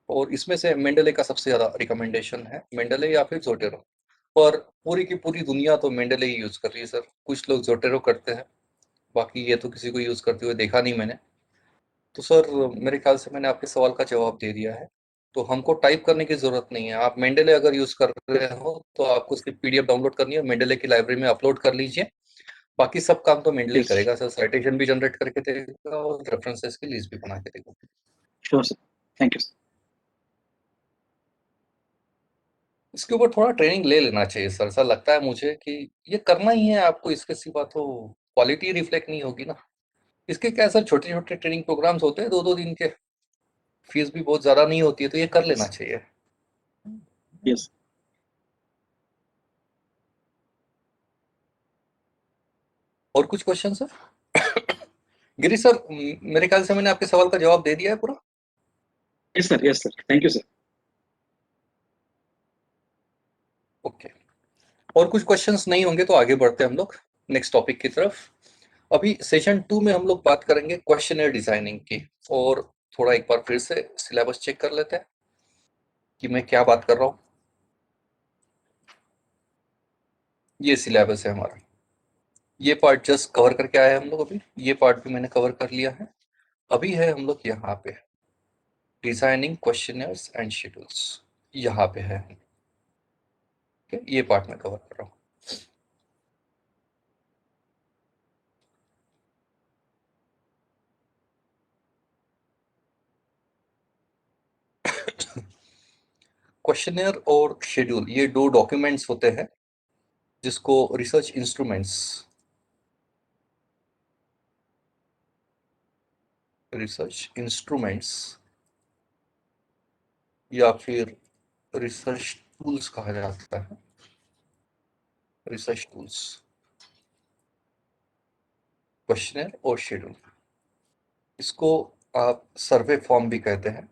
और इसमें से मेंडेले का सबसे ज्यादा रिकमेंडेशन है, मेंडेले या फिर जोटेरो। पर पूरी की पूरी दुनिया तो मेंडेले ही यूज कर रही है सर, कुछ लोग जोटेरो करते हैं, बाकी ये तो किसी को यूज करते हुए देखा नहीं मैंने। तो सर मेरे ख्याल से मैंने आपके सवाल का जवाब दे दिया है। तो हमको टाइप करने की जरूरत नहीं है। आप मेंडेले अगर यूज कर रहे हो तो आपको उसकी PDF डाउनलोड करनी है, मेंडेले की लाइब्रेरी में अपलोड कर लीजिए। बाकी सब काम तो मेंडेले ही Yes. करेगा सर, साइटेशन भी जनरेट करके देगा और रेफरेंसेस की लिस्ट भी बना के देगा। Sure, sir. Thank you, sir. इसके ऊपर थोड़ा ट्रेनिंग ले लेना चाहिए सर, ऐसा लगता है मुझे कि ये करना ही है आपको, इसके सिवा तो क्वालिटी रिफ्लेक्ट नहीं होगी ना। इसके क्या सर, छोटे छोटे ट्रेनिंग प्रोग्राम्स होते हैं 2-2 दिन के, फीस भी बहुत ज्यादा नहीं होती है, तो ये कर लेना चाहिए। Yes. और कुछ क्वेश्चन सर? गिरीश सर, मेरे ख्याल से मैंने आपके सवाल का जवाब दे दिया है पूरा। Yes, sir. Yes, sir. Thank you, sir. Okay, और कुछ क्वेश्चंस नहीं होंगे तो आगे बढ़ते हैं हम लोग नेक्स्ट टॉपिक की तरफ। अभी सेशन 2 में हम लोग बात करेंगे क्वेश्चनर डिजाइनिंग की। और थोड़ा एक बार फिर से सिलेबस चेक कर लेते हैं कि मैं क्या बात कर रहा हूँ। ये सिलेबस है हमारा। ये पार्ट जस्ट कवर करके आए हम लोग अभी, ये पार्ट भी मैंने कवर कर लिया है। अभी है हम लोग यहाँ पे डिजाइनिंग क्वेश्चनर्स एंड शेड्यूल्स, यहाँ पे है। ये पार्ट मैं कवर कर रहा हूँ। क्वेश्चनर और शेड्यूल ये दो डॉक्यूमेंट्स होते हैं जिसको रिसर्च इंस्ट्रूमेंट्स या फिर रिसर्च टूल्स कहा जाता है। रिसर्च टूल्स, क्वेश्चनर और शेड्यूल, इसको आप सर्वे फॉर्म भी कहते हैं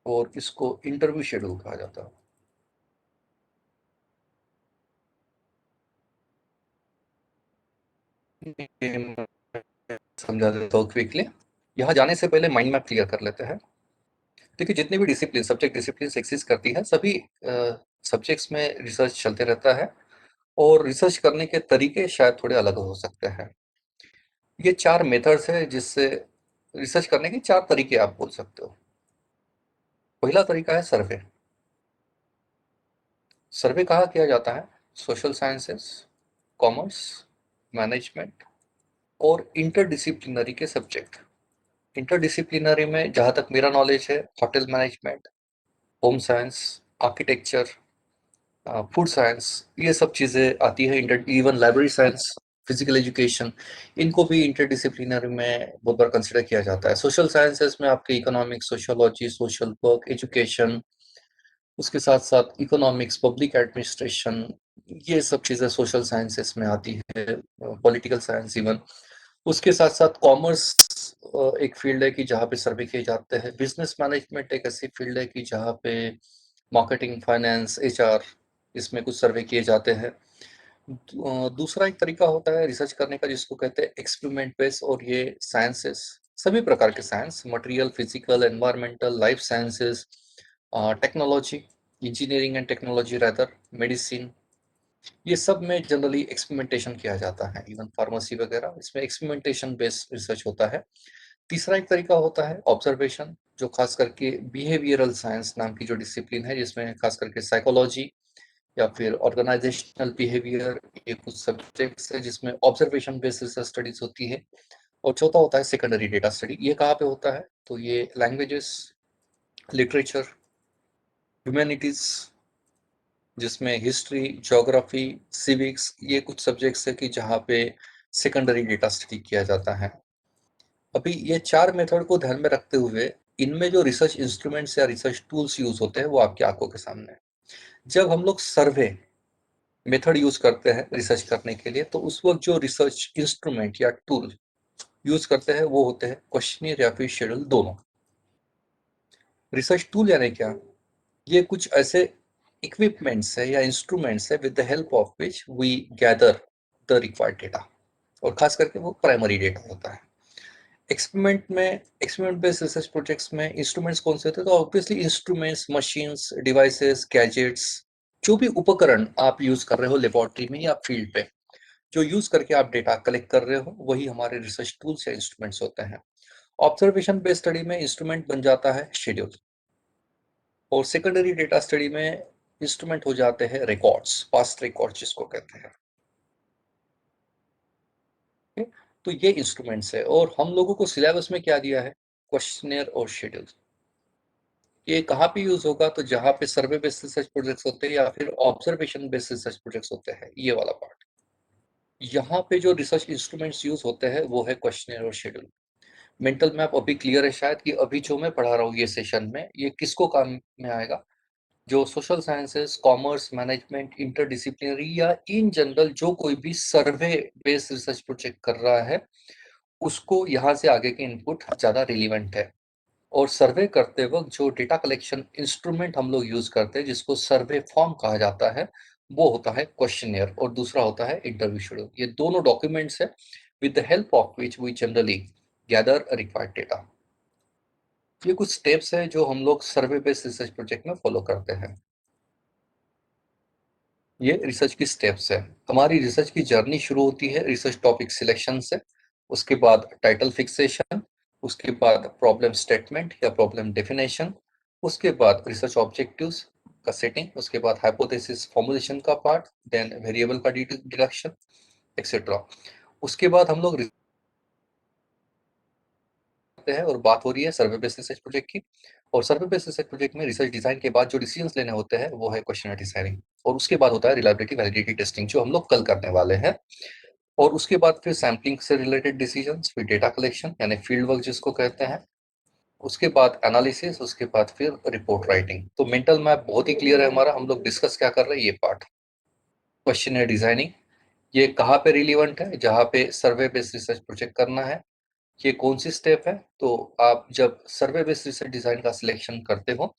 और इसको इंटरव्यू शेड्यूल कहा जाता है। समझा देता हूँ क्विकली। यहाँ जाने से पहले माइंड मैप क्लियर कर लेते हैं। देखिए जितने भी डिसिप्लिन, सब्जेक्ट डिसिप्लिन एक्सिस्ट करती है, सभी सब्जेक्ट्स में रिसर्च चलते रहता है और रिसर्च करने के तरीके शायद थोड़े अलग हो सकते हैं। ये 4 मेथड्स है जिससे रिसर्च करने के 4 तरीके आप बोल सकते हो। पहला तरीका है सर्वे। सर्वे कहाँ किया जाता है? सोशल साइंसेस, कॉमर्स, मैनेजमेंट और इंटरडिसिप्लिनरी के सब्जेक्ट। इंटरडिसिप्लिनरी में जहाँ तक मेरा नॉलेज है, hotel management, home science, architecture, food science, ये सब चीज़ें आती है। Even library science, physical education, इनको भी इंटरडिसिप्लिनरी में बहुत बार कंसिडर किया जाता है। सोशल साइंसेस में आपके economics, sociology, social work, education, उसके साथ साथ इकोनॉमिक्स, पब्लिक एडमिनिस्ट्रेशन, ये सब चीज़ें सोशल साइंसेस में आती है, पॉलिटिकल साइंस इवन। उसके साथ साथ कॉमर्स एक फील्ड है कि जहाँ पे सर्वे किए जाते हैं। बिजनेस मैनेजमेंट एक ऐसी फील्ड है कि जहाँ पे मार्केटिंग, फाइनेंस, एचआर, इसमें कुछ सर्वे किए जाते हैं। दूसरा एक तरीका होता है रिसर्च करने का जिसको कहते हैं एक्सपेरिमेंट बेस्ड, और ये साइंसेस, सभी प्रकार के science, material, physical, environmental, life sciences, technology, engineering and technology rather, medicine, ये सब में जनरली एक्सपेरिमेंटेशन किया जाता है। इवन फार्मेसी वगैरह, इसमें एक्सपेरिमेंटेशन बेस्ड रिसर्च होता है। तीसरा एक तरीका होता है ऑब्जर्वेशन, जो खास करके बिहेवियरल साइंस नाम की जो डिसिप्लिन है, जिसमें खास करके साइकोलॉजी या फिर ऑर्गेनाइजेशनल बिहेवियर, ये कुछ सब्जेक्ट्स है जिसमें ऑब्जर्वेशन बेस्ड रिसर्च स्टडीज होती है। और चौथा होता है सेकेंडरी डेटा स्टडी। ये कहाँ पे होता है? तो ये लैंग्वेजेस, लिटरेचर, ह्यूमैनिटीज, जिसमें हिस्ट्री, ज्योग्राफी, सिविक्स, ये कुछ सब्जेक्ट्स है कि जहाँ पे सेकेंडरी डेटा स्टडी किया जाता है। अभी ये 4 मेथड को ध्यान में रखते हुए इनमें जो रिसर्च इंस्ट्रूमेंट्स या रिसर्च टूल्स यूज होते हैं वो आपकी आंखों के सामने है। जब हम लोग सर्वे मेथड यूज करते हैं रिसर्च करने के लिए, तो उस वक्त जो रिसर्च इंस्ट्रूमेंट या टूल यूज करते हैं वो होते हैं क्वेश्चनियर या फिर शेड्यूल, दोनों। रिसर्च टूल यानी क्या? ये कुछ ऐसे इक्विपमेंट्स है या इंस्ट्रूमेंट्स है with the help of which we gather the required data, और खास करके वो प्राइमरी डेटा होता है। एक्सपेरिमेंट बेस्ड रिसर्च प्रोजेक्ट्स में इंस्ट्रूमेंट्स कौन से होते हैं? तो obviously instruments, machines, devices, gadgets, जो भी उपकरण आप यूज कर रहे हो लेबोरेटरी में या फील्ड पे, जो यूज करके आप डेटा कलेक्ट कर रहे हो, वही हमारे रिसर्च टूल्स या इंस्ट्रूमेंट्स होते हैं। ऑब्जर्वेशन बेस्ड स्टडी में इंस्ट्रूमेंट बन जाता है शेड्यूल, और सेकेंडरी डेटा स्टडी में इंस्ट्रूमेंट हो जाते हैं रिकॉर्ड्स, पास्ट रिकॉर्ड्स जिसको कहते हैं। ठीक? तो ये इंस्ट्रूमेंट्स है, और हम लोगों को सिलेबस में क्या दिया है? क्वेश्चनियर और शेड्यूल। ये कहाँ पे यूज होगा? तो जहाँ पे सर्वे बेस्ड रिसर्च प्रोजेक्ट्स होते हैं या फिर ऑब्जर्वेशन बेस्ड रिसर्च प्रोजेक्ट्स होते हैं, ये वाला पार्ट। यहाँ पे जो रिसर्च इंस्ट्रूमेंट्स यूज होते हैं वो है क्वेश्चनियर और शेड्यूल। मेंटल मैप अभी क्लियर है शायद कि अभी जो मैं पढ़ा रहा हूँ ये सेशन में, ये किसको काम में आएगा? जो social sciences, commerce, management, interdisciplinary या इन जनरल जो कोई भी सर्वे बेस्ड रिसर्च प्रोजेक्ट कर रहा है, उसको यहाँ से आगे के इनपुट ज़्यादा रिलीवेंट है। और सर्वे करते वक्त जो डेटा कलेक्शन इंस्ट्रूमेंट हम लोग यूज करते हैं, जिसको सर्वे फॉर्म कहा जाता है, वो होता है क्वेश्चनियर, और दूसरा होता है इंटरव्यू शेड्यूल। ये दोनों डॉक्यूमेंट्स है with the help of which we generally gather required data. ये कुछ स्टेप्स है जो हम लोग सर्वे बेस्ड रिसर्च प्रोजेक्ट में फॉलो करते हैं। ये रिसर्च की स्टेप्स है। हमारी रिसर्च की जर्नी शुरू होती है रिसर्च टॉपिक सिलेक्शन से, उसके बाद टाइटल फिक्सेशन, उसके बाद प्रॉब्लम स्टेटमेंट या प्रॉब्लम डेफिनेशन, उसके बाद रिसर्च ऑब्जेक्टिव्स का सेटिंग, उसके बाद हाइपोथेसिस फॉर्मुलेशन का पार्ट, देन वेरिएबल का डिडक्शन एक्सेट्रा। उसके बाद हम लोग हैं और बात हो रही है सर्वे बेस्ड रिसर्च प्रोजेक्ट की। और सर्वे बेस्ड रिसर्च प्रोजेक्ट में रिसर्च डिजाइन के बाद जो डिसीजंस लेने होते हैं वो है क्वेश्चनर डिजाइनिंग, और उसके बाद होता है रिलायबिलिटी वैलिडिटी टेस्टिंग जो हम लोग कल करने वाले हैं। और उसके बाद फिर सैम्पलिंग से रिलेटेड डिसीजंस, फिर डेटा कलेक्शन यानी फील्ड वर्क जिसको कहते हैं, उसके बाद एनालिसिस, उसके बाद फिर रिपोर्ट राइटिंग। तो मेंटल मैप बहुत ही क्लियर है हमारा। हम लोग डिस्कस क्या कर रहे हैं, ये पार्ट क्वेश्चनर डिजाइनिंग ये कहाँ पे रिलीवेंट है, जहाँ पे सर्वे बेस्ड रिसर्च प्रोजेक्ट करना है, ये कौन सी स्टेप है। तो आप जब सर्वे बेस्ड रिसर्च डिजाइन का सिलेक्शन करते हो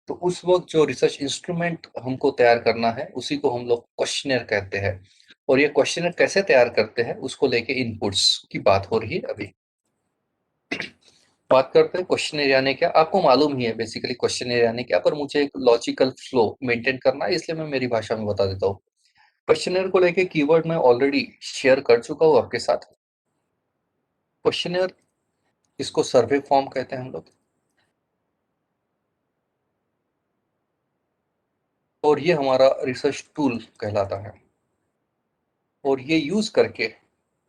तो उस वक्त जो रिसर्च इंस्ट्रूमेंट हमको तैयार करना है उसी को हम लोग क्वेश्चनर कहते हैं। और ये क्वेश्चनर कैसे तैयार करते हैं उसको लेके इनपुट्स की बात हो रही है। अभी बात करते हैं क्वेश्चनर यानी क्या। आपको मालूम ही है बेसिकली क्वेश्चनर यानी क्या, पर मुझे एक लॉजिकल फ्लो मेंटेन करना है इसलिए मैं मेरी भाषा में बता देता हूँ। क्वेश्चनर को लेके कीवर्ड मैं ऑलरेडी शेयर कर चुका हूँ आपके साथ। क्वेश्चनर, इसको सर्वे फॉर्म कहते हैं हम लोग, और ये हमारा रिसर्च टूल कहलाता है। और ये यूज करके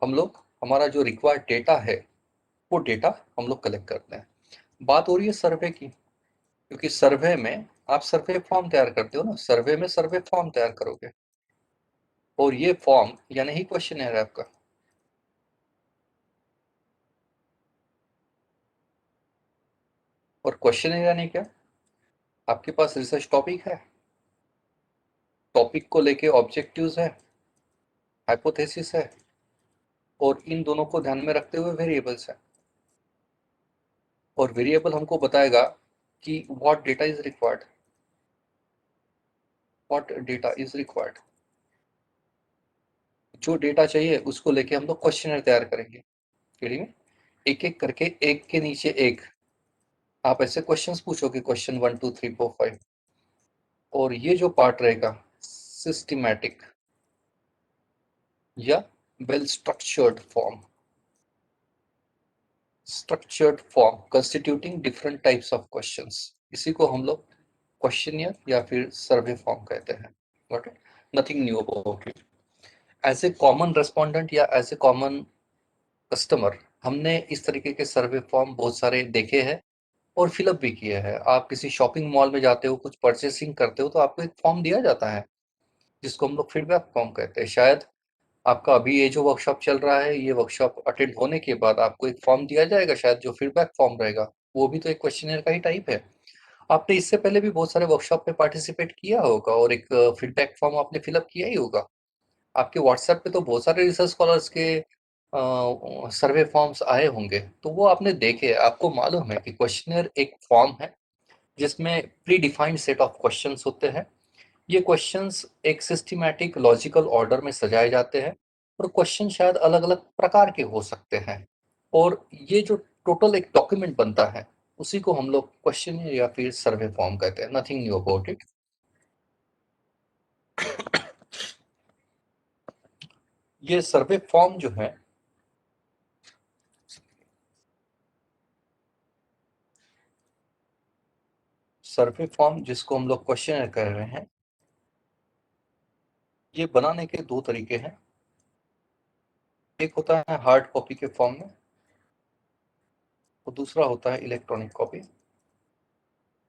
हम लोग हमारा जो रिक्वायर्ड डेटा है वो डेटा हम लोग कलेक्ट करते हैं। बात हो रही है सर्वे की, क्योंकि सर्वे में आप सर्वे फॉर्म तैयार करते हो ना, सर्वे में सर्वे फॉर्म तैयार करोगे, और ये फॉर्म यानी ही क्वेश्चन है आपका। और क्वेश्चन यानी क्या, आपके पास रिसर्च टॉपिक है, टॉपिक को लेके ऑब्जेक्टिव्स है, हाइपोथेसिस है, और इन दोनों को ध्यान में रखते हुए वेरिएबल्स है। और वेरिएबल हमको बताएगा कि what data is required, what data is required. जो डेटा चाहिए उसको लेके हम लोग क्वेश्चनर तैयार करेंगे। ठीक है, एक एक करके, एक के नीचे एक आप ऐसे क्वेश्चंस पूछोगे, क्वेश्चन 1 2 3 4 5। और ये जो पार्ट रहेगा सिस्टमैटिक या well structured form constituting different types of questions, इसी को हम लोग क्वेश्चनियर या फिर सर्वे फॉर्म कहते हैं। Got it, nothing new about it. As a common respondent या एज ए कॉमन कस्टमर हमने इस तरीके के सर्वे फॉर्म बहुत सारे देखे हैं और फिलअप भी किए हैं। आप किसी शॉपिंग मॉल में जाते हो, कुछ परचेसिंग करते हो तो आपको एक फॉर्म दिया जाता है जिसको हम लोग फीडबैक फॉर्म कहते हैं। शायद आपका अभी ये जो वर्कशॉप चल रहा है, ये वर्कशॉप अटेंड होने के बाद आपको एक फॉर्म दिया जाएगा शायद, जो फीडबैक फॉर्म रहेगा, वो भी तो एक क्वेश्चनर का ही टाइप है। आपने इससे पहले भी बहुत सारे वर्कशॉप में पार्टिसिपेट किया होगा और एक फीडबैक फॉर्म आपने फिलअप किया ही होगा। आपके व्हाट्सएप पे तो बहुत सारे रिसर्च स्कॉलर्स के सर्वे फॉर्म्स आए होंगे, तो वो आपने देखे। आपको मालूम है कि क्वेश्चनर एक फॉर्म है जिसमें pre defined set of questions होते हैं। ये क्वेश्चंस एक सिस्टमैटिक लॉजिकल ऑर्डर में सजाए जाते हैं, और क्वेश्चन शायद अलग अलग प्रकार के हो सकते हैं। और ये जो टोटल एक डॉक्यूमेंट बनता है उसी को हम लोग क्वेश्चन या फिर सर्वे फॉर्म कहते हैं। Nothing new about it. ये सर्वे फॉर्म जो है, सर्वे फॉर्म जिसको हम लोग क्वेश्चन कह रहे हैं, ये बनाने के दो तरीके हैं। एक होता है हार्ड कॉपी के फॉर्म में, और दूसरा होता है इलेक्ट्रॉनिक कॉपी।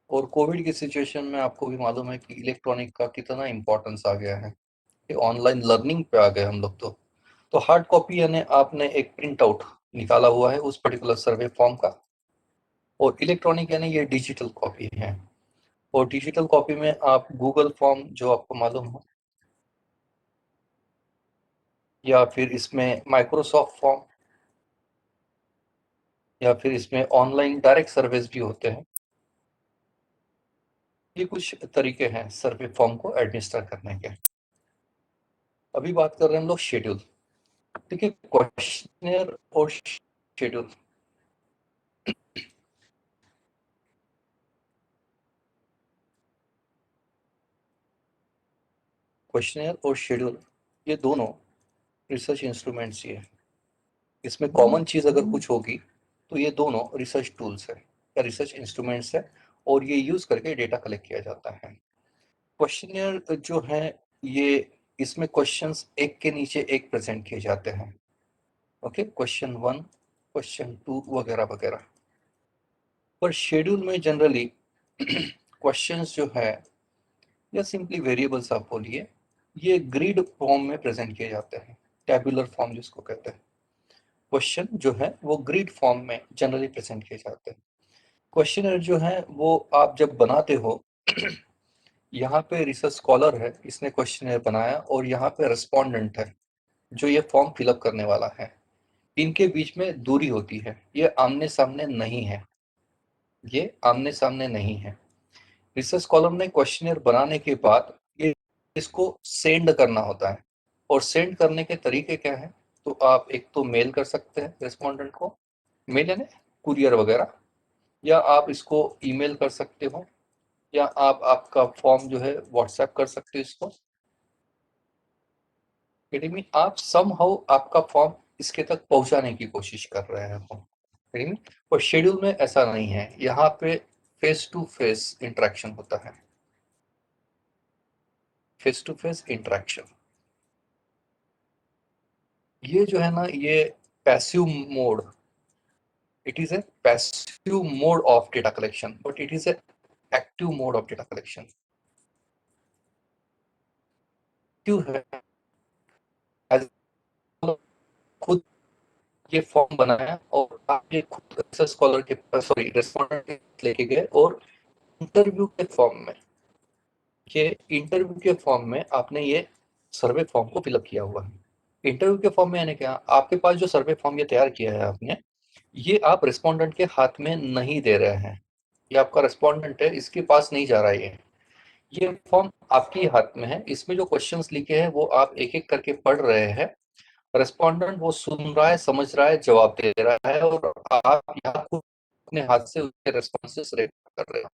और कोविड की सिचुएशन में आपको भी मालूम है कि इलेक्ट्रॉनिक का कितना इंपॉर्टेंस आ गया है, कि ऑनलाइन लर्निंग पे आ गए हम लोग। तो हार्ड कॉपी यानी आपने एक प्रिंट आउट निकाला हुआ है उस पर्टिकुलर सर्वे फॉर्म का, और इलेक्ट्रॉनिक यानी ये डिजिटल कॉपी है। और डिजिटल कॉपी में आप गूगल फॉर्म जो आपको मालूम हो, या फिर इसमें माइक्रोसॉफ्ट फॉर्म, या फिर इसमें ऑनलाइन डायरेक्ट सर्विस भी होते हैं। ये कुछ तरीके हैं सर्वे फॉर्म को एडमिनिस्टर करने के। अभी बात कर रहे हैं हम लोग शेड्यूल। ठीक है, क्वेश्चनर और शेड्यूल। क्वेश्चनियर और शेड्यूल ये दोनों रिसर्च इंस्ट्रूमेंट्स ही है। इसमें कॉमन चीज अगर कुछ होगी तो ये दोनों रिसर्च टूल्स है या रिसर्च इंस्ट्रूमेंट्स है और ये यूज करके डेटा कलेक्ट किया जाता है। क्वेश्चनियर जो है ये इसमें क्वेश्चंस एक के नीचे एक प्रेजेंट किए जाते हैं। ओके, क्वेश्चन 1, क्वेश्चन 2 वगैरह वगैरह। पर शेड्यूल में जनरली क्वेश्चंस जो है या सिंपली वेरिएबल्स आप बोलिए, ये ग्रिड फॉर्म में प्रेजेंट किए जाते हैं, टैबुलर फॉर्म जिसको कहते हैं। क्वेश्चन जो है वो ग्रिड फॉर्म में जनरली प्रेजेंट किए जाते हैं। क्वेश्चनर जो है वो आप जब बनाते हो यहाँ पे रिसर्च स्कॉलर है, इसने क्वेश्चनर बनाया और यहाँ पे रेस्पोंडेंट है जो ये फॉर्म फिलअप करने वाला है। इनके बीच में दूरी होती है, ये आमने सामने नहीं है, ये आमने सामने नहीं है। रिसर्च स्कॉलर ने क्वेश्चनर बनाने के बाद ये इसको सेंड करना होता है और सेंड करने के तरीके क्या है, तो आप एक तो मेल कर सकते हैं रेस्पोंडेंट को, मेल यानी कुरियर वगैरह, या आप इसको ईमेल कर सकते हो, या आप आपका फॉर्म जो है व्हाट्सएप कर सकते हो इसको। यानी आप समहाउ आपका फॉर्म इसके तक पहुंचाने की कोशिश कर रहे हो। और शेड्यूल में ऐसा नहीं है, यहाँ पे फेस टू फेस इंटरेक्शन होता है, फेस टू फेस इंटरेक्शन। ये जो है ना, ये passive mode, it is a passive mode of data collection, but it is a active mode of data collection. क्यों है, as खुद ये फॉर्म बनाया और आप ये खुद रिसर्च स्कॉलर के पास, सॉरी रेस्पोंडेंट लेके गए और इंटरव्यू के फॉर्म में, ये इंटरव्यू के फॉर्म में आपने ये सर्वे फॉर्म को फिलअप किया हुआ है। इंटरव्यू के फॉर्म में यानी क्या, आपके पास जो सर्वे फॉर्म ये तैयार किया है आपने, ये आप रेस्पोंडेंट के हाथ में नहीं दे रहे हैं, ये आपका रेस्पोंडेंट है, इसके पास नहीं जा रहा है ये फॉर्म आपके हाथ में है। इसमें जो क्वेश्चंस लिखे हैं वो आप एक एक करके पढ़ रहे हैं, रेस्पोंडेंट वो सुन रहा है, समझ रहा है, जवाब दे रहा है और आप यहाँ खुद अपने हाथ से उसके रेस्पॉन्सेस रेकॉर्ड कर रहे हो,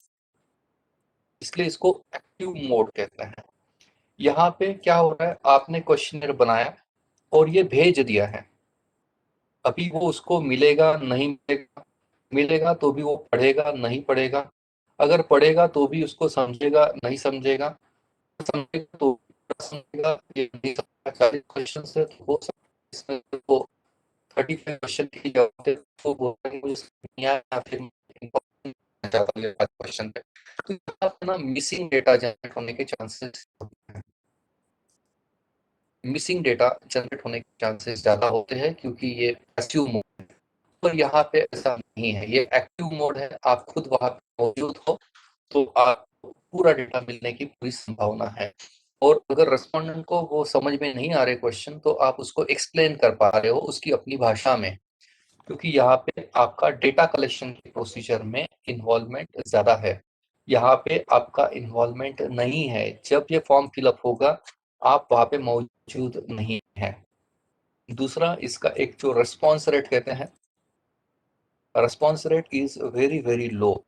इसलिए इसको एक्टिव मोड कहते हैं। यहाँ पे क्या हो रहा है, आपने क्वेश्चनर बनाया और ये भेज दिया है, अभी वो उसको मिलेगा नहीं मिलेगा, मिलेगा तो भी वो पढ़ेगा नहीं पढ़ेगा, अगर पढ़ेगा तो भी उसको समझेगा नहीं समझेगा, समझेगा तो समझेगा, ये नहीं समझेगा। 40 क्वेश्चन है तो हो सकता है इसमें वो 35 क्वेश्चन की जवाब दे तो बोलेंगे मुझे समझ नहीं आया, या फिर क्वेश्चन पे तो यहाँ पे ना मिसिंग डेटा जनरेट होने के चांसेस, मिसिंग डेटा जनरेट होने के चांसेस ज्यादा होते हैं क्योंकि ये पैसिव मोड है। पर यहाँ पे ऐसा नहीं है, ये एक्टिव मोड है, आप खुद वहां पे मौजूद हो तो आपको पूरा डेटा मिलने की पूरी संभावना है। और अगर रेस्पोंडेंट को वो समझ में नहीं आ रहे क्वेश्चन तो आप उसको एक्सप्लेन कर पा रहे हो उसकी अपनी भाषा में, क्योंकि यहाँ पे आपका डेटा कलेक्शन के प्रोसीजर में इन्वॉल्वमेंट ज्यादा है, यहाँ पे आपका इन्वॉल्वमेंट नहीं है। जब ये फॉर्म फिलअप होगा आप वहाँ पे मौजूद नहीं है। दूसरा, इसका एक जो रेस्पॉन्स रेट कहते हैं, response rate is very very low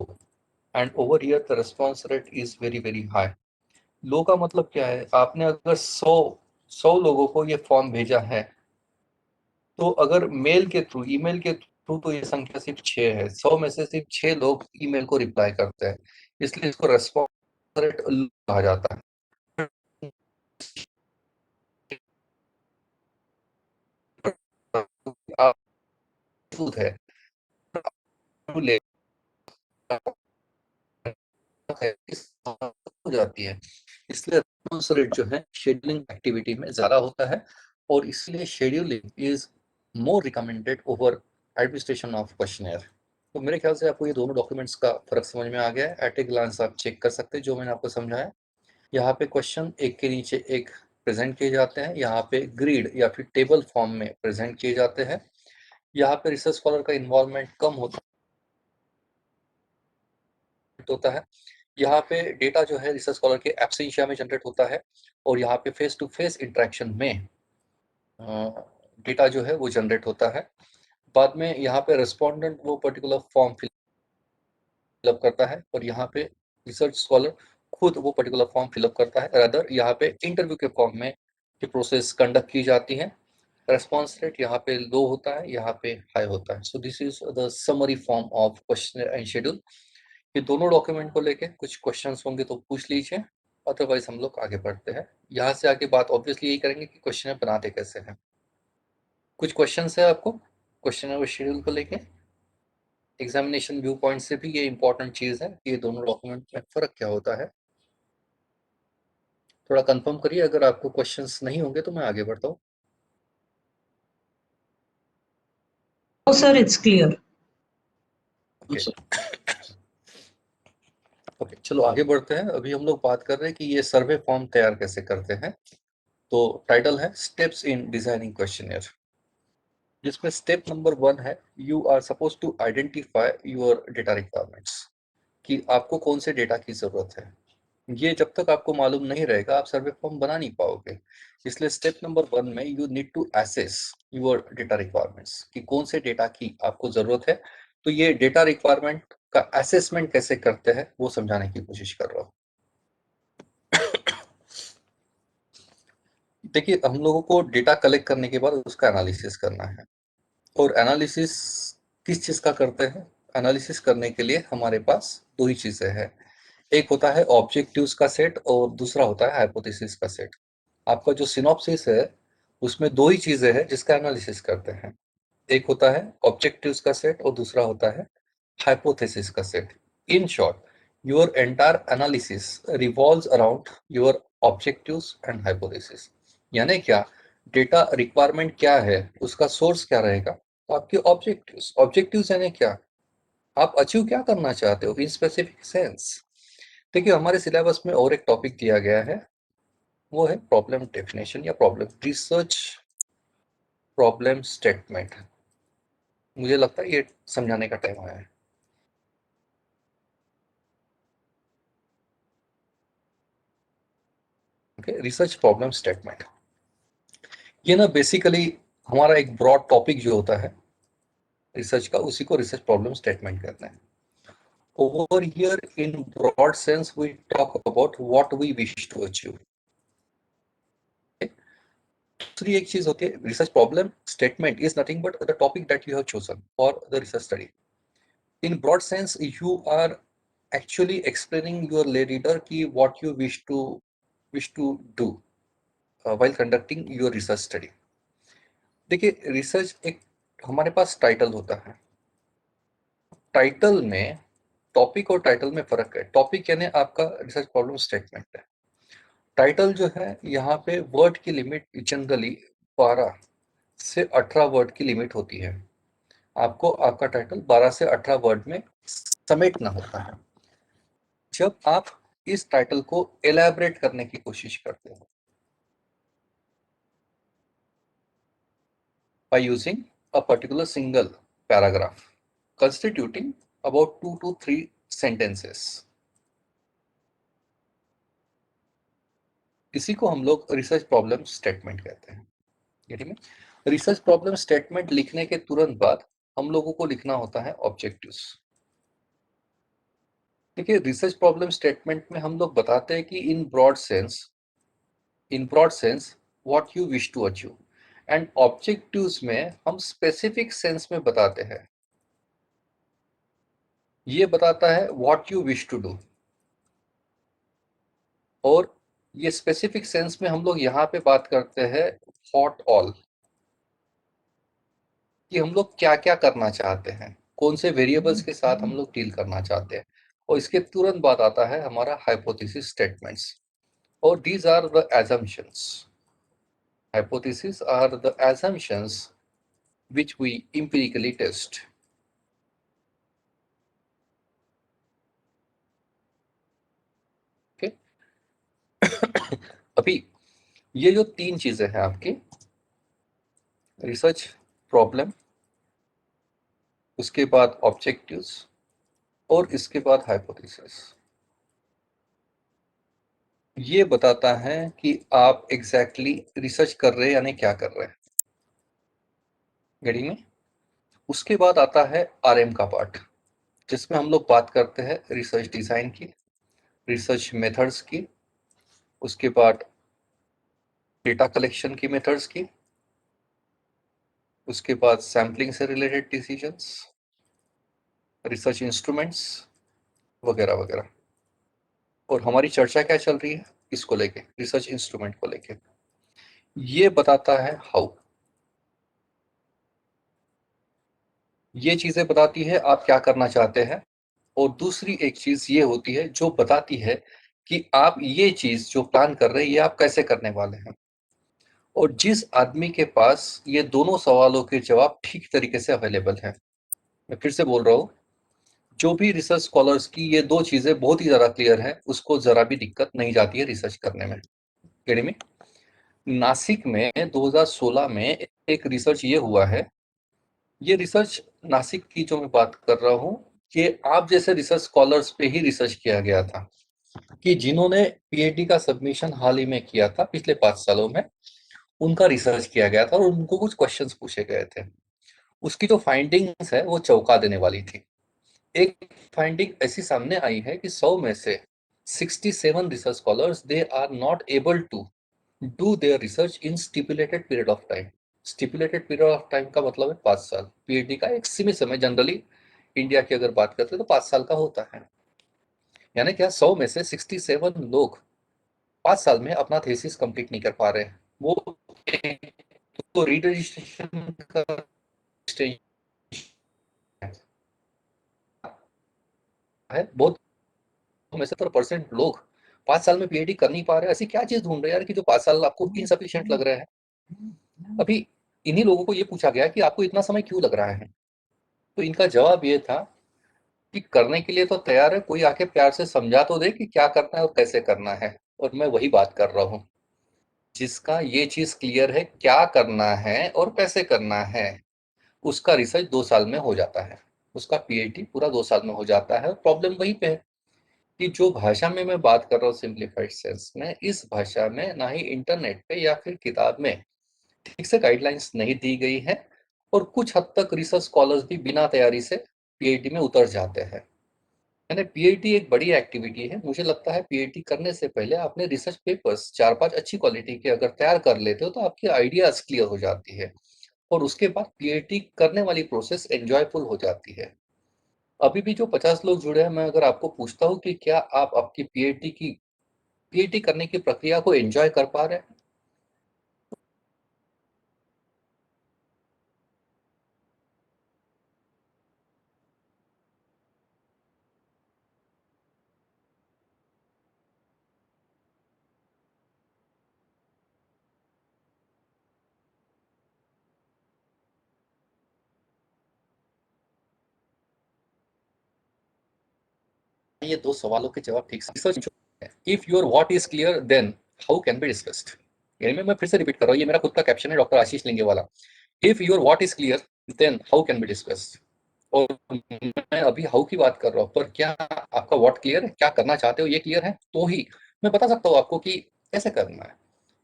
and over here the response rate is very very high. Low का मतलब क्या है, आपने अगर 100 लोगों को ये फॉर्म भेजा है तो अगर मेल के थ्रू, ईमेल के थ्रू तो ये संख्या सिर्फ 6 है, 100 में से सिर्फ 6 लोग ईमेल को रिप्लाई करते हैं, इसलिए इसको रेस्पॉन्स रेट कहा जाता है। आप है हो जाती है, इसलिए रेस्पॉन्स रेट जो है शेड्यूलिंग एक्टिविटी में ज्यादा होता है और इसलिए scheduling is more recommended over administration of questionnaire. तो मेरे ख्याल से आपको ये दोनों डॉक्यूमेंट्स का फर्क समझ में आ गया है। एट ए ग्लांस आप चेक कर सकते हैं जो मैंने आपको समझाया। यहाँ पे क्वेश्चन एक के नीचे एक प्रेजेंट किए जाते हैं, यहाँ पे ग्रिड या फिर टेबल फॉर्म में प्रेजेंट किए जाते हैं। यहाँ पे रिसर्च स्कॉलर का इन्वॉल्वमेंट कम होता है। यहाँ पे डेटा जो है रिसर्च स्कॉलर के एब्सेंशिया में जनरेट होता है और यहाँ पे फेस टू फेस इंटरेक्शन में डेटा जो है वो जनरेट होता है। बाद में यहाँ पे रेस्पोंडेंट वो पर्टिकुलर फॉर्म फिलअप करता है और यहाँ पे रिसर्च स्कॉलर खुद वो पर्टिकुलर फॉर्म फिलअप करता है, रादर यहाँ पे इंटरव्यू के फॉर्म में ये प्रोसेस कंडक्ट की जाती है। रेस्पॉन्स रेट यहाँ पे लो होता है, यहाँ पे हाई होता है। So this is the summary form of question and schedule. ये दोनों डॉक्यूमेंट को लेके कुछ क्वेश्चंस होंगे तो पूछ लीजिए, अदरवाइज हम लोग आगे बढ़ते हैं। यहाँ से आगे बात ऑब्वियसली यही करेंगे कि क्वेश्चन बनाते कैसे हैं। कुछ क्वेश्चंस है आपको क्वेश्चन और शेड्यूल को लेके, एग्जामिनेशन व्यू पॉइंट से भी ये इंपॉर्टेंट चीज है कि ये दोनों डॉक्यूमेंट में फर्क क्या होता है। थोड़ा कंफर्म करिए, अगर आपको क्वेश्चंस नहीं होंगे तो मैं आगे बढ़ता हूँ। No, sir, it's clear. Okay, चलो आगे बढ़ते हैं। अभी हम लोग बात कर रहे हैं कि ये सर्वे फॉर्म तैयार कैसे करते हैं। तो टाइटल है स्टेप्स इन डिजाइनिंग क्वेश्चनियर, जिसमें स्टेप नंबर 1 है you are suppose to identify your data requirements, कि आपको कौन से डेटा की जरूरत है। ये जब तक आपको मालूम नहीं रहेगा आप सर्वे फॉर्म बना नहीं पाओगे। इसलिए स्टेप नंबर 1 में you need to assess your data requirements, कि कौन से डेटा की आपको जरूरत है। तो ये डेटा रिक्वायरमेंट का असेसमेंट कैसे करते हैं वो समझाने की कोशिश कर रहा हूँ। देखिए, हम लोगों को डेटा कलेक्ट करने के बाद उसका एनालिसिस करना है। और एनालिसिस किस चीज का करते हैं? एनालिसिस करने के लिए हमारे पास दो ही चीजें हैं। एक होता है ऑब्जेक्टिव्स का सेट और दूसरा होता है हाइपोथेसिस का सेट। आपका जो सिनॉप्सिस है उसमें दो ही चीजें हैं जिसका एनालिसिस करते हैं। एक होता है ऑब्जेक्टिव्स का सेट और दूसरा होता है hypothesis का set. In short, your entire analysis revolves around your objectives and hypothesis। यानी क्या, डेटा रिक्वायरमेंट क्या है, उसका सोर्स क्या रहेगा, तो आपके ऑब्जेक्टिव्स। ऑब्जेक्टिव्स यानी क्या, आप अचीव क्या करना चाहते हो इन स्पेसिफिक सेंस। देखिए, हमारे सिलेबस में और एक टॉपिक दिया गया है, वो है प्रॉब्लम डेफिनेशन या प्रॉब्लम रिसर्च प्रॉब्लम स्टेटमेंट। मुझे लगता है ये समझाने का टाइम आया है। ओके, रिसर्च प्रॉब्लम स्टेटमेंट, ये ना बेसिकली हमारा एक ब्रॉड टॉपिक जो होता है रिसर्च का, उसी को रिसर्च प्रॉब्लम स्टेटमेंट कहते हैं। Over here in broad sense we talk about what we wish to achieve. दूसरी एक चीज होती है research problem statement is nothing but the topic that you have chosen for the research study. In broad sense you are actually explaining your reader की what you wish to do while conducting your research study। देखिए, research एक हमारे पास title होता है। Title में topic और title में फर्क है। टॉपिक यानी आपका रिसर्च प्रॉब्लम स्टेटमेंट है। टाइटल जो है यहाँ पे वर्ड की लिमिट जनरली 12 से 18 वर्ड की लिमिट होती है। आपको आपका टाइटल 12 से 18 वर्ड में समेटना होता है। जब आप इस टाइटल को एलैबोरेट करने की कोशिश करते हो by using a particular single paragraph constituting about 2 to 3 sentences, इसी को हम लोग रिसर्च प्रॉब्लम स्टेटमेंट कहते हैं। यानी में रिसर्च प्रॉब्लम स्टेटमेंट लिखने के तुरंत बाद हम लोगों को लिखना होता है ऑब्जेक्टिव्स। देखिए, रिसर्च प्रॉब्लम स्टेटमेंट में हम लोग बताते हैं कि in broad sense what you wish to achieve, and objectives में हम स्पेसिफिक सेंस में बताते हैं। ये बताता है what you wish to do, और ये स्पेसिफिक सेंस में हम लोग यहाँ पे बात करते हैं व्हाट ऑल, कि हम लोग क्या क्या करना चाहते हैं, कौन से वेरिएबल्स के साथ हम लोग डील करना चाहते हैं। और इसके तुरंत बाद आता है हमारा हाइपोथेसिस स्टेटमेंट्स, और these are the assumptions। Hypothesis are the assumptions which we empirically test। Okay, अभी ये जो तीन चीजें हैं आपकी, रिसर्च प्रॉब्लम, उसके बाद ऑब्जेक्टिव्स और इसके बाद हाइपोथेसिस, ये बताता है कि आप एग्जैक्टली रिसर्च कर रहे हैं यानी क्या कर रहे हैं गड़ी में। उसके बाद आता है आरएम का पार्ट, जिसमें हम लोग बात करते हैं रिसर्च डिजाइन की, रिसर्च मेथड्स की, उसके बाद डेटा कलेक्शन की मेथड्स की, उसके बाद सैम्पलिंग से रिलेटेड डिसीजंस, रिसर्च इंस्ट्रूमेंट्स वगैरह वगैरह। और हमारी चर्चा क्या चल रही है इसको लेके, रिसर्च इंस्ट्रूमेंट को लेके। ये बताता है हाउ, ये चीजें बताती है आप क्या करना चाहते हैं, और दूसरी एक चीज ये होती है जो बताती है कि आप ये चीज जो प्लान कर रहे हैं ये आप कैसे करने वाले हैं। और जिस आदमी के पास ये दोनों सवालों के जवाब ठीक तरीके से अवेलेबल है, मैं फिर से बोल रहा हूँ, जो भी रिसर्च स्कॉलर्स की ये दो चीजें बहुत ही ज्यादा क्लियर है, उसको जरा भी दिक्कत नहीं जाती है रिसर्च करने में। Get me? नासिक में 2016 में एक रिसर्च ये हुआ है, ये रिसर्च नासिक की जो मैं बात कर रहा हूँ, कि आप जैसे रिसर्च स्कॉलर्स पे ही रिसर्च किया गया था, कि जिन्होंने पीएचडी का सबमिशन हाल ही में किया था पिछले 5 सालों में, उनका रिसर्च किया गया था और उनको कुछ क्वेश्चंस पूछे गए थे। उसकी जो फाइंडिंग्स है वो चौंका देने वाली थी। एक फाइंडिंग ऐसी सामने आई है कि 100 में से 67 research scholars they are not able to do their research in stipulated period of time. Stipulated period of time का मतलब है 5 साल। पीएचडी का एक सीमित समय, जनरली इंडिया की अगर बात करते हैं तो 5 साल का होता है। यानी क्या 100 में से 67 लोग 5 साल में अपना थीसिस कंप्लीट नहीं कर पा रहे हैं। वो तो रीरजिस्ट्रेशन का स्टेज है। बहुत में 70% लोग 5 साल में पीएचडी कर नहीं पा रहे। ऐसी क्या चीज ढूंढ रहे हैं यार कि जो 5 साल आपको इनसफिशिएंट लग रहे हैं। अभी इन्हीं लोगों को ये पूछा गया कि आपको इतना समय क्यों लग रहा है, तो इनका जवाब ये था कि करने के लिए तो तैयार है, कोई आके प्यार से समझा तो दे कि क्या करना है और कैसे करना है। और मैं वही बात कर रहा हूँ, जिसका ये चीज क्लियर है क्या करना है और कैसे करना है, उसका रिसर्च 2 साल में हो जाता है, उसका पीएचडी पूरा 2 साल में हो जाता है। प्रॉब्लम वहीं पे है कि जो भाषा में मैं बात कर रहा हूँ सिंप्लीफाइड सेंस में, इस भाषा में ना ही इंटरनेट पे या फिर किताब में ठीक से गाइडलाइंस नहीं दी गई है, और कुछ हद तक रिसर्च स्कॉलर्स भी बिना तैयारी से पीएचडी में उतर जाते हैं। यानी पीएचडी एक बड़ी एक्टिविटी है। मुझे लगता है पीएचडी करने से पहले आपने रिसर्च पेपर्स 4-5 अच्छी क्वालिटी के अगर तैयार कर लेते हो तो आपकी आइडियाज क्लियर हो जाती है, और उसके बाद पीएचडी करने वाली प्रोसेस एंजॉयफुल हो जाती है। अभी भी जो 50 लोग जुड़े हैं, मैं अगर आपको पूछता हूँ कि क्या आप आपकी पीएचडी करने की प्रक्रिया को एंजॉय कर पा रहे हैं? ये दो सवालों के जवाब ठीक से रिसर्च है। If your what is clear then how can be discussed. यानी मैं फिर से रिपीट कर रहा हूँ, ये मेरा खुद का कैप्शन है डॉक्टर आशीष लिंगे वाला। If your what is clear then how can be discussed. और मैं अभी हाउ की बात कर रहा हूँ, पर क्या आपका व्हाट क्लियर है, क्या करना चाहते हो ये क्लियर है, तो ही मैं बता सकता हूँ आपको कि कैसे करना है।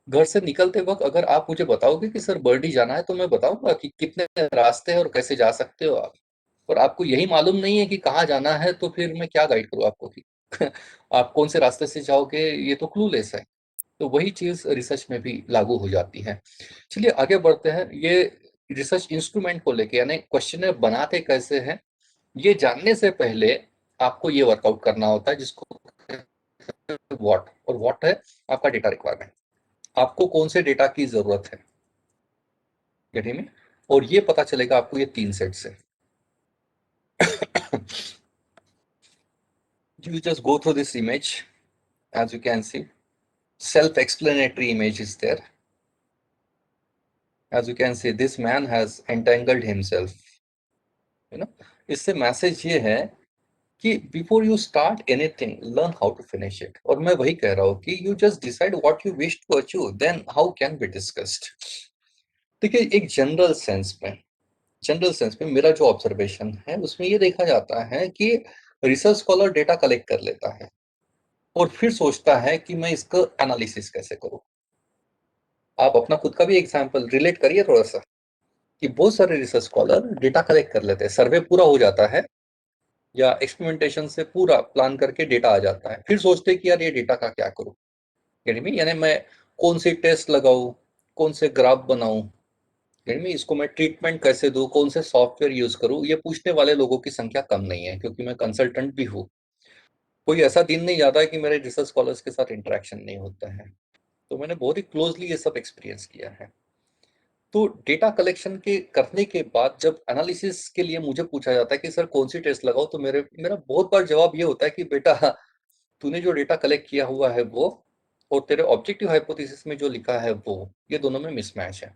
घर से निकलते वक्त अगर आप मुझे बताओगे कि सर बर्डी जाना है, तो मैं बताऊंगा कि कितने रास्ते हैं और कैसे जा सकते हो आप। और आपको यही मालूम नहीं है कि कहाँ जाना है, तो फिर मैं क्या गाइड करूँ आपको कि आप कौन से रास्ते से जाओगे, ये तो क्लूलेस है। तो वही चीज रिसर्च में भी लागू हो जाती है। चलिए आगे बढ़ते हैं। ये रिसर्च इंस्ट्रूमेंट को लेके, यानी क्वेश्चनर बनाते कैसे हैं, ये जानने से पहले आपको ये वर्कआउट करना होता है, जिसको व्हाट, और व्हाट है आपका डेटा रिक्वायरमेंट। आपको कौन से डेटा की जरूरत है, गेटिंग मी? और ये पता चलेगा आपको ये 3 सेट से। You just go through this image. As you can see, self-explanatory image is there. As you can see, this man has entangled himself. You know, इससे मैसेज ये है कि before you start anything learn how to finish it. और मैं वही कह रहा हूँ कि you just decide what you wish to achieve, then how can be discussed. देखिए एक जनरल सेंस में मेरा जो ऑब्जर्वेशन है उसमें ये देखा जाता है कि रिसर्च स्कॉलर डेटा कलेक्ट कर लेता है और फिर सोचता है कि मैं इसका एनालिसिस कैसे करूं। आप अपना खुद का भी एग्जाम्पल रिलेट करिए थोड़ा सा, कि बहुत सारे रिसर्च स्कॉलर डेटा कलेक्ट कर लेते हैं, सर्वे पूरा हो जाता है, या एक्सपेरिमेंटेशन से पूरा प्लान करके डेटा आ जाता है, फिर सोचते हैं कि यार ये डेटा का क्या करूं, यानी मैं कौन सी टेस्ट लगाऊं, कौन से ग्राफ बनाऊं, यानी इसको मैं ट्रीटमेंट कैसे दूं, कौन से सॉफ्टवेयर यूज करूं, ये पूछने वाले लोगों की संख्या कम नहीं है, क्योंकि मैं कंसल्टेंट भी हूँ। कोई ऐसा दिन नहीं आता है कि मेरे रिसर्च स्कॉलर्स के साथ इंटरेक्शन नहीं होता है, तो मैंने बहुत ही क्लोजली ये सब एक्सपीरियंस किया है। तो डेटा कलेक्शन के करने के बाद जब एनालिसिस के लिए मुझे पूछा जाता है कि सर कौन सी टेस्ट लगाओ, तो मेरा बहुत बार जवाब ये होता है कि बेटा तूने जो डेटा कलेक्ट किया हुआ है वो, और तेरे ऑब्जेक्टिव हाइपोथेसिस में जो लिखा है वो, ये दोनों में मिसमैच है।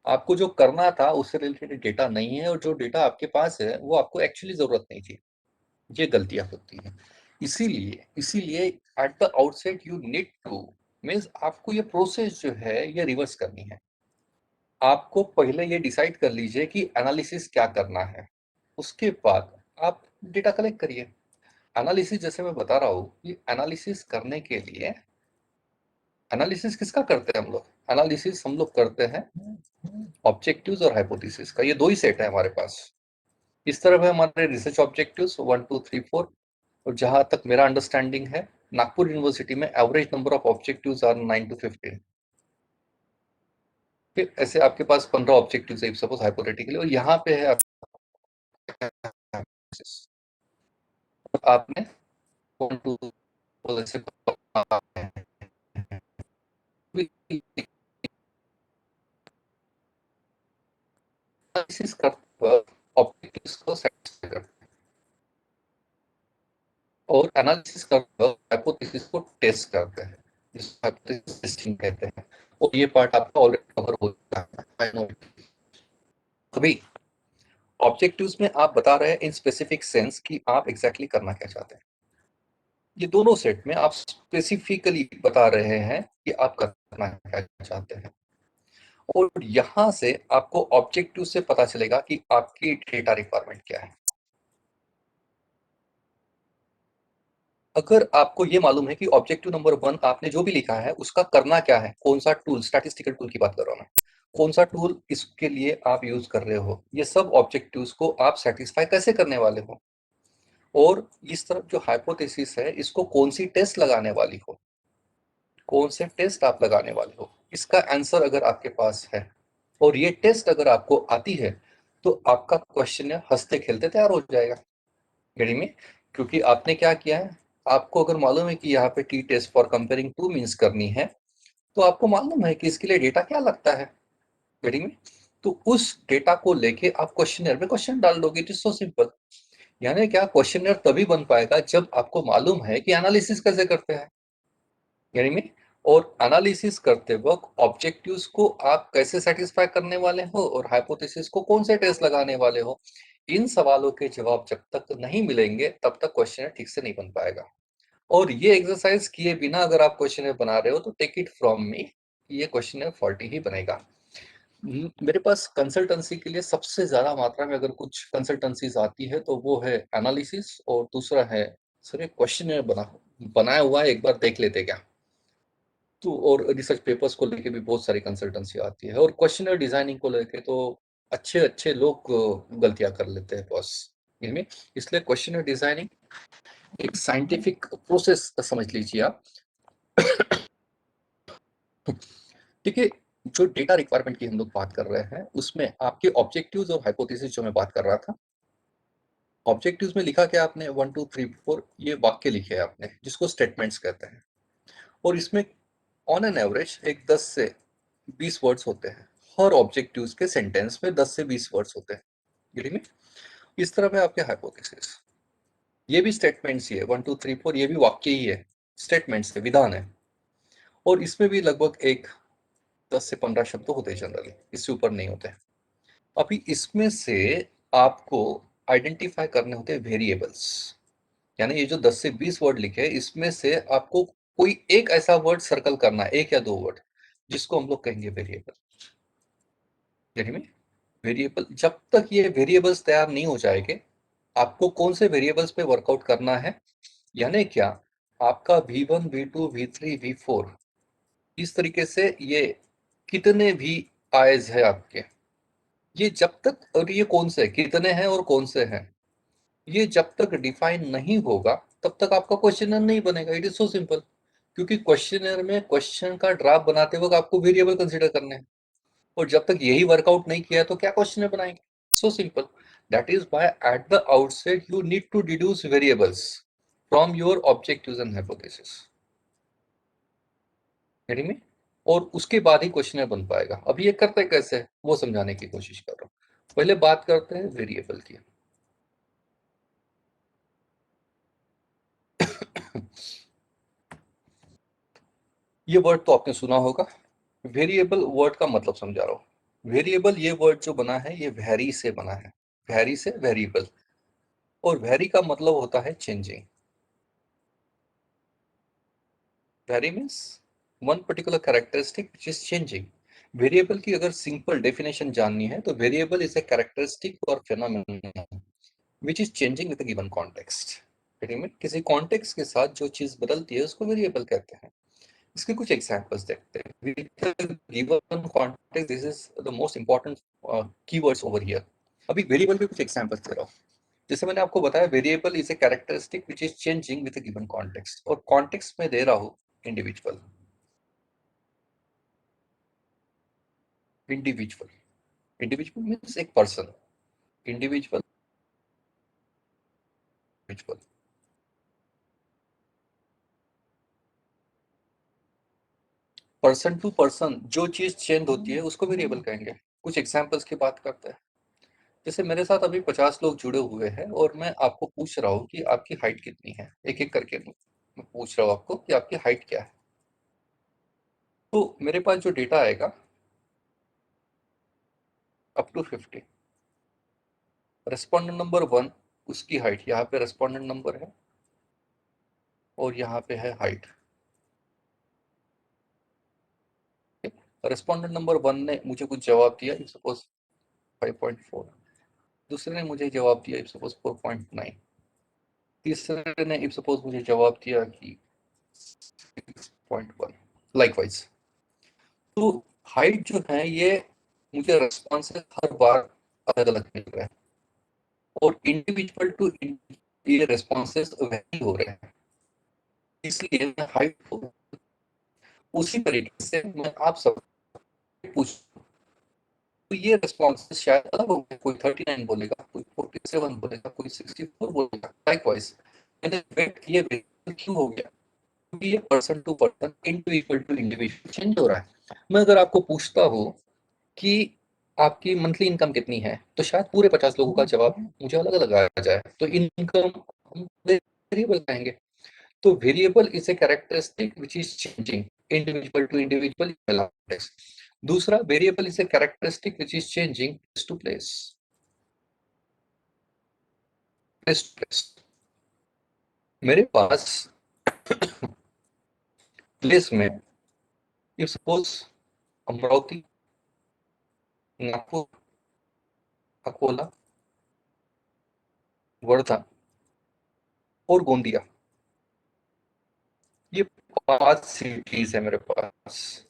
आपको जो करना था उससे रिलेटेड डेटा नहीं है, और जो डेटा आपके पास है वो आपको एक्चुअली जरूरत नहीं थी। ये गलतियां होती हैं। इसीलिए इसीलिए at the outset you need to, means आपको ये प्रोसेस जो है ये रिवर्स करनी है। आपको पहले ये डिसाइड कर लीजिए कि एनालिसिस क्या करना है, उसके बाद आप डेटा कलेक्ट करिए। एनालिसिस जैसे मैं बता रहा हूँ कि एनालिसिस करने के लिए, एनालिसिस किसका करते हैं हम लोग, एनालिसिस हम लोग करते हैं ऑब्जेक्टिव्स और हाइपोथेसिस का। ये दो ही सेट है हमारे पास। इस तरफ है हमारे रिसर्च ऑब्जेक्टिव्स 1 2 3 4, और जहां तक मेरा अंडरस्टैंडिंग है नागपुर यूनिवर्सिटी में average number of objectives are 9 to 15। फिर ऐसे आपके पास 15 ऑब्जेक्टिव्स है सपोज हाइपोथेटिकली, और यहाँ पे है आपने 1 2 ऐसे एनालिसिस करते वक्त ऑब्जेक्टिव्स को सेटिस्फाई करते हैं, और एनालिसिस करते वक्त हाइपोथेसिस को टेस्ट करते हैं, जिसको हाइपोथेसिस टेस्टिंग कहते हैं। और ये पार्ट आपका ऑलरेडी कवर हो चुका है, आई नो। अभी ऑब्जेक्टिव्स में आप बता रहे हैं इन स्पेसिफिक सेंस कि आप एग्जैक्टली करना क्या चाहते हैं। ये दोनों सेट में आप स्पेसिफिकली बता रहे हैं कि आप करना क्या चाहते हैं, और यहां से आपको ऑब्जेक्टिव से पता चलेगा कि आपकी डेटा रिक्वायरमेंट क्या है। अगर आपको ये मालूम है कि ऑब्जेक्टिव नंबर 1 आपने जो भी लिखा है उसका करना क्या है, कौन सा टूल, स्टैटिस्टिकल टूल की बात कर रहा हूं मैं, कौन सा टूल इसके लिए आप यूज कर रहे हो, ये सब ऑब्जेक्टिव्स को आप सेटिस्फाई कैसे करने वाले हो, और इस तरफ जो हाइपोथेसिस है इसको कौन सी टेस्ट लगाने वाली हो, कौन से टेस्ट आप लगाने वाले हो, इसका आंसर अगर आपके पास है और ये टेस्ट अगर आपको आती है, तो आपका क्वेश्चन हंसते खेलते तैयार हो जाएगा घड़ी में। क्योंकि आपने क्या किया है, आपको अगर मालूम है कि यहाँ पे T test for comparing two means करनी है, तो आपको मालूम है कि इसके लिए डेटा क्या लगता है घड़ी में, तो उस डेटा को लेके आप क्वेश्चनर में क्वेश्चन डाल दोगे। It is so simple. यानी क्या, क्वेश्चनर तभी बन पाएगा जब आपको मालूम है कि एनालिसिस कैसे करते हैं, यानी में, और एनालिसिस करते वक्त ऑब्जेक्टिव्स को आप कैसे सेटिस्फाई करने वाले हो और हाइपोथेसिस को कौन से टेस्ट लगाने वाले हो, इन सवालों के जवाब जब तक नहीं मिलेंगे तब तक क्वेश्चन ठीक से नहीं बन पाएगा। और ये एक्सरसाइज किए बिना अगर आप क्वेश्चन बना रहे हो तो टेक इट फ्रॉम मी, ये क्वेश्चन फॉल्टी ही बनेगा। मेरे पास कंसल्टेंसी के लिए सबसे ज्यादा मात्रा में अगर कुछ कंसल्टेंसीज आती है तो वो है एनालिसिस, और दूसरा है सर क्वेश्चन बनाया हुआ है एक बार देख लेते क्या। तो और रिसर्च पेपर्स को लेके भी बहुत सारी कंसल्टेंसी आती है, और क्वेश्चनर डिजाइनिंग को लेके तो अच्छे अच्छे लोग गलतियां कर लेते हैं बॉस इनमें। इसलिए क्वेश्चनर डिजाइनिंग एक साइंटिफिक प्रोसेस समझ लीजिए आप। ठीक है, जो डेटा रिक्वायरमेंट की हम लोग बात कर रहे हैं उसमें आपके ऑब्जेक्टिव्स और हाइपोथेसिस जो मैं बात कर रहा था, ऑब्जेक्टिव्स में लिखा क्या आपने 1 2 3 4 ये वाक्य लिखे हैं आपने जिसको स्टेटमेंट्स कहते हैं, और इसमें ऑन एन एवरेज एक 10 से 20 वर्ड्स होते हैं। हर ऑब्जेक्टिव्स के सेंटेंस में 10 से 20 वर्ड्स होते हैं, गिरी में। इस तरह में आपके हाइपोथेसिस, ये भी स्टेटमेंट्स ही है, 1 2 3 4 ये भी वाक्य ही है, स्टेटमेंट्स है, विधान है, और इसमें भी लगभग एक 10 से 15 शब्द होते हैं जनरली, इससे ऊपर नहीं होते। अभी इसमें से आपको आइडेंटिफाई करने होते हैं वेरिएबल्स, यानी ये जो 10 से 20 वर्ड लिखे हैं इसमें से आपको कोई एक ऐसा वर्ड सर्कल करना है, एक या दो वर्ड, जिसको हम लोग कहेंगे वेरिएबल। यानी में वेरिएबल, जब तक ये वेरिएबल्स तैयार नहीं हो जाएंगे, आपको कौन से वेरिएबल्स पे वर्कआउट करना है, यानी क्या, आपका V1 V2 V3 V4 इस तरीके से ये कितने भी आयज है आपके, ये जब तक, और ये कौन से कितने हैं और कौन से हैं, ये जब तक डिफाइन नहीं होगा तब तक आपका क्वेश्चनर नहीं बनेगा। It is so simple. क्योंकि क्वेश्चनर में क्वेश्चन का ड्राफ्ट बनाते वक्त आपको वेरिएबल कंसीडर करने हैं, और जब तक यही वर्कआउट नहीं किया तो क्या क्वेश्चनर बनाएंगे? So simple. That is why at the outset you need to deduce variables from your objectives and hypothesis. Getting me? और उसके बाद ही क्वेश्चनर बन पाएगा। अभी ये करते कैसे वो समझाने की कोशिश कर रहा हूं। पहले बात करते हैं वेरिएबल की। ये वर्ड तो आपने सुना होगा। वेरिएबल वर्ड का मतलब समझा रहा हूं। वेरिएबल ये वर्ड जो बना है ये वेरी से बना है। वेरी से वेरिएबल, और वेरी का मतलब होता है changing. Very means one particular characteristic which is changing. Variable की अगर सिंपल डेफिनेशन जाननी है तो वेरिएबल इज ए कैरेक्टरिस्टिक और phenomenon which is changing with a given context. किसी कॉन्टेक्स्ट के साथ जो चीज बदलती है उसको वेरिएबल कहते हैं। इसके कुछ एग्जांपल्स देखते हैं। With the given context, this is the most important keywords over here. अभी वेरिएबल के कुछ एग्जांपल्स दे रहा हूँ। जैसे मैंने आपको बताया variable is a characteristic which is changing with a given context, और कॉन्टेक्स्ट में दे रहा हूँ इंडिविजुअल। इंडिविजुअल इंडिविजुअल मीन्स एक person. Individual individual person to person जो चीज चेंज होती है उसको वेरिएबल कहेंगे। कुछ एग्जांपल्स की बात करते हैं। जैसे मेरे साथ अभी 50 लोग जुड़े हुए हैं और मैं आपको पूछ रहा हूँ कि आपकी हाइट कितनी है। एक एक करके मैं पूछ रहा हूँ आपको कि आपकी हाइट क्या है। तो मेरे पास जो डेटा आएगा अप टू 50। रेस्पोंडेंट नंबर 1 उसकी हाइट यहाँ पे रेस्पोंडेंट नंबर है और यहाँ पे है हाइट। रेस्पोंडेंट नंबर 1 ने मुझे कुछ जवाब दिया, सपोज 5.4। दूसरे ने मुझे जवाब दिया सपोज 4.9। तीसरे ने सपोज मुझे जवाब दिया कि 6.1। लाइकवाइज। तो हाइट जो है ये मुझे रेस्पॉन्स हर बार अलग अलग मिल रहा है, और इंडिविजुअल टू ये रेस्पॉन्सेस वैरी हो रहे हैं। इसलिए मैं हाइट को उसी तरीके से मैं आप सब पूछ, तो ये रेस्पॉन्सेस शायद अलग होंगे। कोई 39 बोलेगा, कोई 47 बोलेगा, कोई 64 बोलेगा। लाइकवाइज मैंने वेट ये क्यों हो गया? क्योंकि ये person to person individual to individual change हो रहा है। मैं अगर आपको पूछता हूँ कि आपकी मंथली इनकम कितनी है, तो शायद पूरे 50 लोगों का जवाब मुझे अलग अलग आ जाए। तो इनकम हम वेरिएबल कहेंगे। तो variable is a characteristic which is changing individual to individual. दूसरा, variable is a characteristic which is changing place to place. Place to place मेरे पास प्लेस में सपोज अमरावती, नागपुर, अकोला, वर्धा और गोंदिया, ये 5 सिटीज है मेरे पास।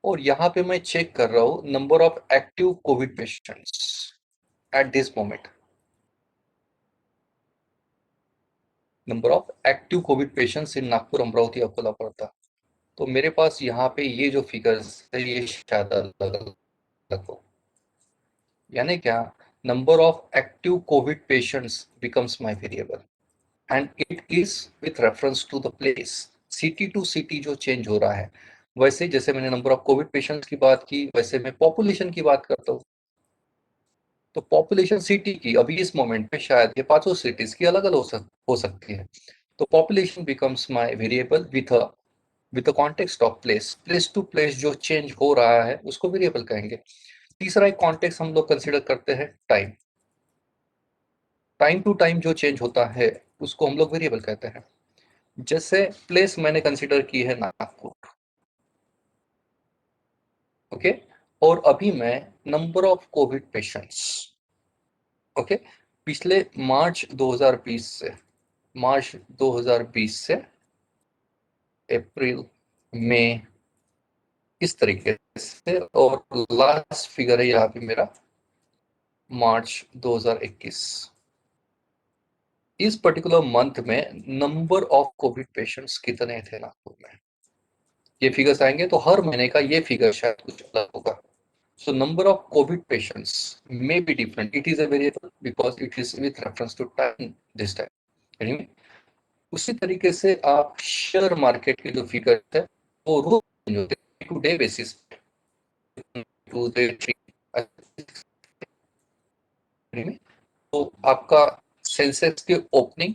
और यहाँ पे मैं चेक कर रहा हूँ number of active covid patients at this moment. Number of active covid patients इन नागपुर, अमरावती, अकोला, वर्धा। तो मेरे पास यहाँ पे ये जो फिगर्स है ये शायद अलग अलग हो। यानी क्या? Number of active covid patients becomes my variable and it is with reference to the place. City to city जो चेंज हो रहा है, वैसे जैसे मैंने नंबर ऑफ कोविड पेशेंट्स की बात की वैसे मैं पॉपुलेशन की बात करता हूँ। तो पॉपुलेशन सिटी की अभी इस मोमेंट पे शायद ये 500 सिटीज की अलग अलग हो सकती है। तो population becomes my variable with the context of place. Place to place जो चेंज हो रहा है उसको वेरिएबल कहेंगे। तीसरा एक कॉन्टेक्स्ट हम लोग कंसिडर करते हैं टाइम। टाइम टू टाइम जो चेंज होता है उसको हम लोग वेरिएबल कहते हैं। जैसे प्लेस मैंने कंसिडर की है नागपुर, ओके। और अभी मैं number of Covid patients, okay, पिछले मार्च 2020 से अप्रैल, मई, इस तरीके से। और लास्ट फिगर है यहाँ पे मेरा मार्च 2021। इस पर्टिकुलर मंथ में नंबर ऑफ कोविड पेशेंट्स कितने थे नागपुर में, ये फिगर्स आएंगे। तो हर महीने का ये फिगर शायद कुछ अलग होगा। So number of COVID patients may be different. It is a variable because it is with reference to time this time. Anyway, उसी तरीके से आप शेयर मार्केट के जो फिगर है वो रोज चेंज होते हैं to day basis, to day तो आपका सेंसेक्स के ओपनिंग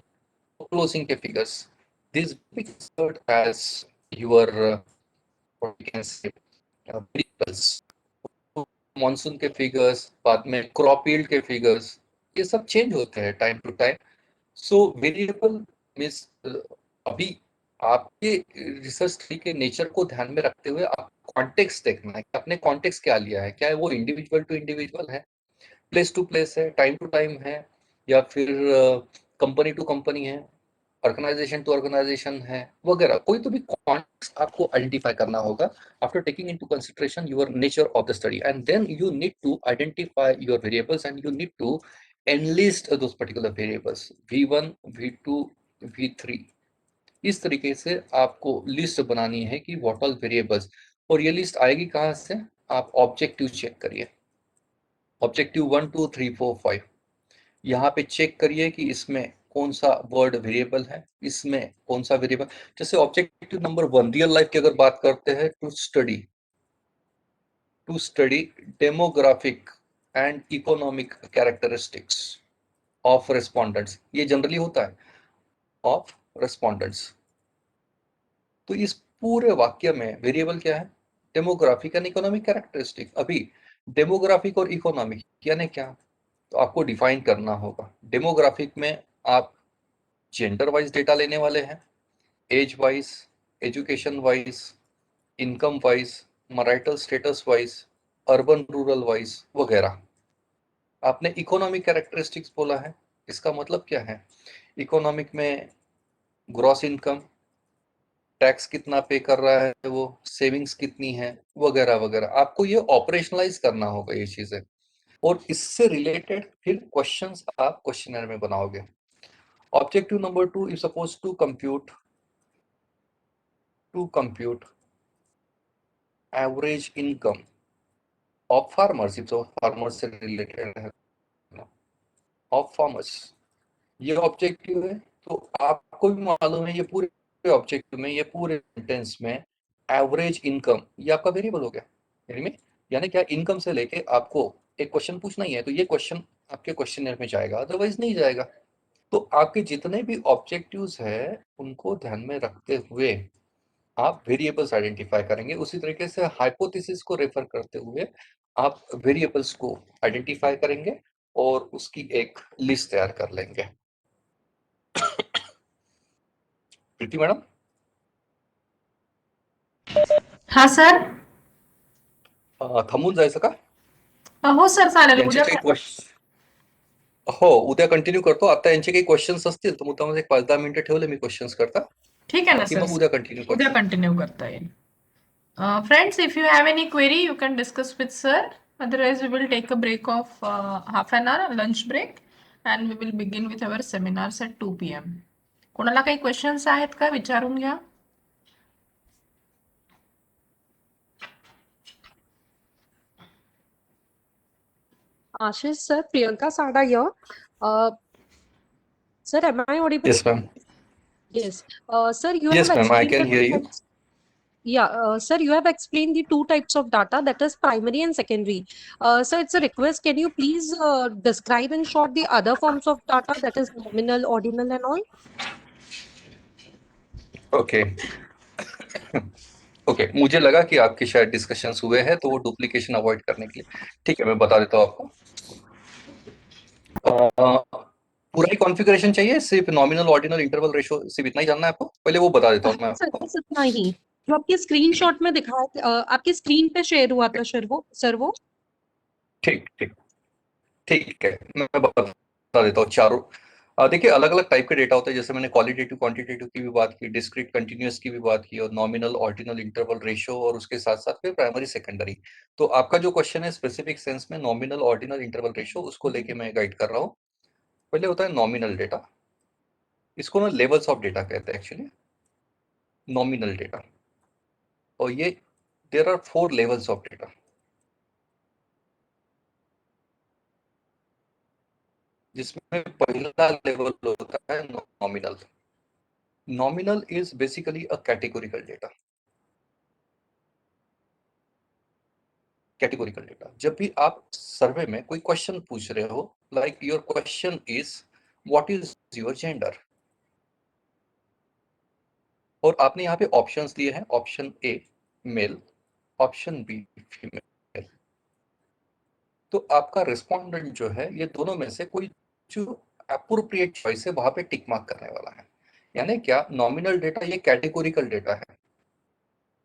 क्लोजिंग के figures this as your what we can say variables, monsoon के फिगर्स, बाद में क्रॉप यील्ड के फिगर्स, ये सब चेंज होते हैं time to time. So variable means अभी आपके रिसर्च ट्री के नेचर को ध्यान में रखते हुए आप कॉन्टेक्स्ट देखना है कि आपने कॉन्टेक्स्ट क्या लिया है, क्या है वो इंडिविजुअल टू इंडिविजुअल है, प्लेस टू प्लेस है, टाइम टू टाइम है, या फिर कंपनी टू कंपनी है, ऑर्गेनाइजेशन टू ऑर्गेनाइजेशन है वगैरह। कोई तो भी कॉन्टेक्स्ट आपको आइडेंटिफाई करना होगा after taking into consideration your nature of the study, and then you need to identify your variables and you need to enlist those particular variables V1 V2 V3। इस तरीके से आपको लिस्ट बनानी है कि व्हाट ऑल वेरिएबल्स, और ये list आएगी कहाँ से, आप ऑब्जेक्टिव चेक करिए, ऑब्जेक्टिव 1 2 3 4 5, यहाँ पे चेक करिए कि इसमें कौन सा वर्ड वेरिएबल है, इसमें कौन सा वेरिएबल। जैसे ऑब्जेक्टिव नंबर 1 रियल लाइफ की अगर बात करते हैं, to study demographic and economic characteristics of respondents, ये जनरली होता है ऑफ रेस्पोंडेंट्स। तो इस पूरे वाक्य में वेरिएबल क्या है, डेमोग्राफिक एंड इकोनॉमिक कैरेक्टरिस्टिक। अभी डेमोग्राफिक और इकोनॉमिक यानी क्या, तो आपको डिफाइन करना होगा। डेमोग्राफिक में आप जेंडर वाइज डेटा लेने वाले हैं, age wise, education wise, income wise, marital status wise, urban rural wise वगैरह। आपने इकोनॉमिक कैरेक्टरिस्टिक्स बोला है, इसका मतलब क्या है, इकोनॉमिक में ग्रॉस इनकम, टैक्स कितना पे कर रहा है वो, सेविंग्स कितनी है वगैरह वगैरह। आपको ये ऑपरेशनलाइज करना होगा ये चीजें, और इससे रिलेटेड फिर क्वेश्चंस आप क्वेश्चनर में बनाओगे। Objective number 2 is suppose to compute average income of farmers, if farmers से रिलेटेड है, ऑफ फार्मर्स, ये ऑब्जेक्टिव है। तो आपको भी मालूम है ये पूरे ऑब्जेक्टिव में, ये पूरे सेंटेंस में एवरेज इनकम ये आपका वेरिएबल हो गया। यानी क्या, इनकम से लेके आपको एक क्वेश्चन पूछना ही है, तो ये क्वेश्चन आपके क्वेश्चनर में जाएगा, अदरवाइज नहीं जाएगा। तो आपके जितने भी ऑब्जेक्टिव्स है उनको ध्यान में रखते हुए आप वेरिएबल्स आइडेंटिफाई करेंगे। उसी तरीके से हाइपोथेसिस को रेफर करते हुए आप वेरिएबल्स को आइडेंटिफाई करेंगे और उसकी एक लिस्ट तैयार कर लेंगे। प्रीति मैडम, हाँ सर. थांबून जायचं का, हो सर चालेल. यांचे उद्या काही क्वेश्चन, हो उद्या कंटिन्यू करतो। आता यांचे काही क्वेश्चन्स असतील तर मुद्दाम एक 5-10 मिनिटं ठेवले मी क्वेश्चन्स करता, ठीक आहे ना बाकी सर. मग उद्या कंटिन्यू उद्या करतो। कंटिन्यू करता येईल. Friends, if you have any query, you can discuss with sir. Otherwise, we will take a break of half an hour, lunch break, and we will begin with our seminars at 2 p.m. कोणाला काही questions आहेत का, विचारून घ्या. Ashish sir, Priyanka Sada here. Sir, am I audible? Yes ma'am. Yes. Sir, you Yes have ma'am, I explained can the hear two you. types. Yeah, sir, you have explained the two types of data, that is primary and secondary. So it's a request, can you please describe in short the other forms of data, that is nominal, ordinal and all? Okay okay, मुझे लगा कि आपके शायद discussions हुए हैं तो वो duplication avoid करने के लिए, ठीक है मैं बता देता हूँ आपको। पूरा ही कॉन्फ़िगरेशन चाहिए, सिर्फ नॉमिनल ऑर्डिनल इंटरवल रेशियो सिर्फ इतना ही जानना है आपको, पहले वो बता देता हूँ मैं सर आपको। बस इतना ही जो आपके स्क्रीनशॉट में दिखाया, आपके स्क्रीन पे शेयर हुआ था सर वो ठीक ठीक ठीक है, मैं बता देता हूँ चारों। देखिए अलग अलग टाइप के डेटा होते हैं, जैसे मैंने क्वालिटेटिव क्वांटिटेटिव की भी बात की, डिस्क्रीट कंटिन्यूअस की भी बात की, और नॉमिनल ऑर्डिनल इंटरवल रेशियो, और उसके साथ साथ फिर प्राइमरी सेकेंडरी। तो आपका जो क्वेश्चन है स्पेसिफिक सेंस में नॉमिनल ऑर्डिनल इंटरवल रेशियो, उसको लेके मैं गाइड कर रहा हूँ। पहले होता है नॉमिनल डेटा, इसको ना लेवल्स ऑफ डेटा कहते हैं एक्चुअली, नॉमिनल डेटा। और ये there are 4 levels of data, जिसमें पहला लेवल होता है nominal. Nominal is basically a categorical data. Categorical data, जब भी आप सर्वे में कोई क्वेश्चन पूछ रहे हो, like your question is what is your gender, और आपने यहाँ पे ऑप्शंस दिए हैं, option A male, option B female, तो आपका रिस्पोंडेंट जो है ये दोनों में से कोई जो अप्रोप्रिएट चॉइस है वहां पे टिक मार्क करने वाला है। यानी क्या, नॉमिनल डेटा ये कैटेगोरिकल डेटा है।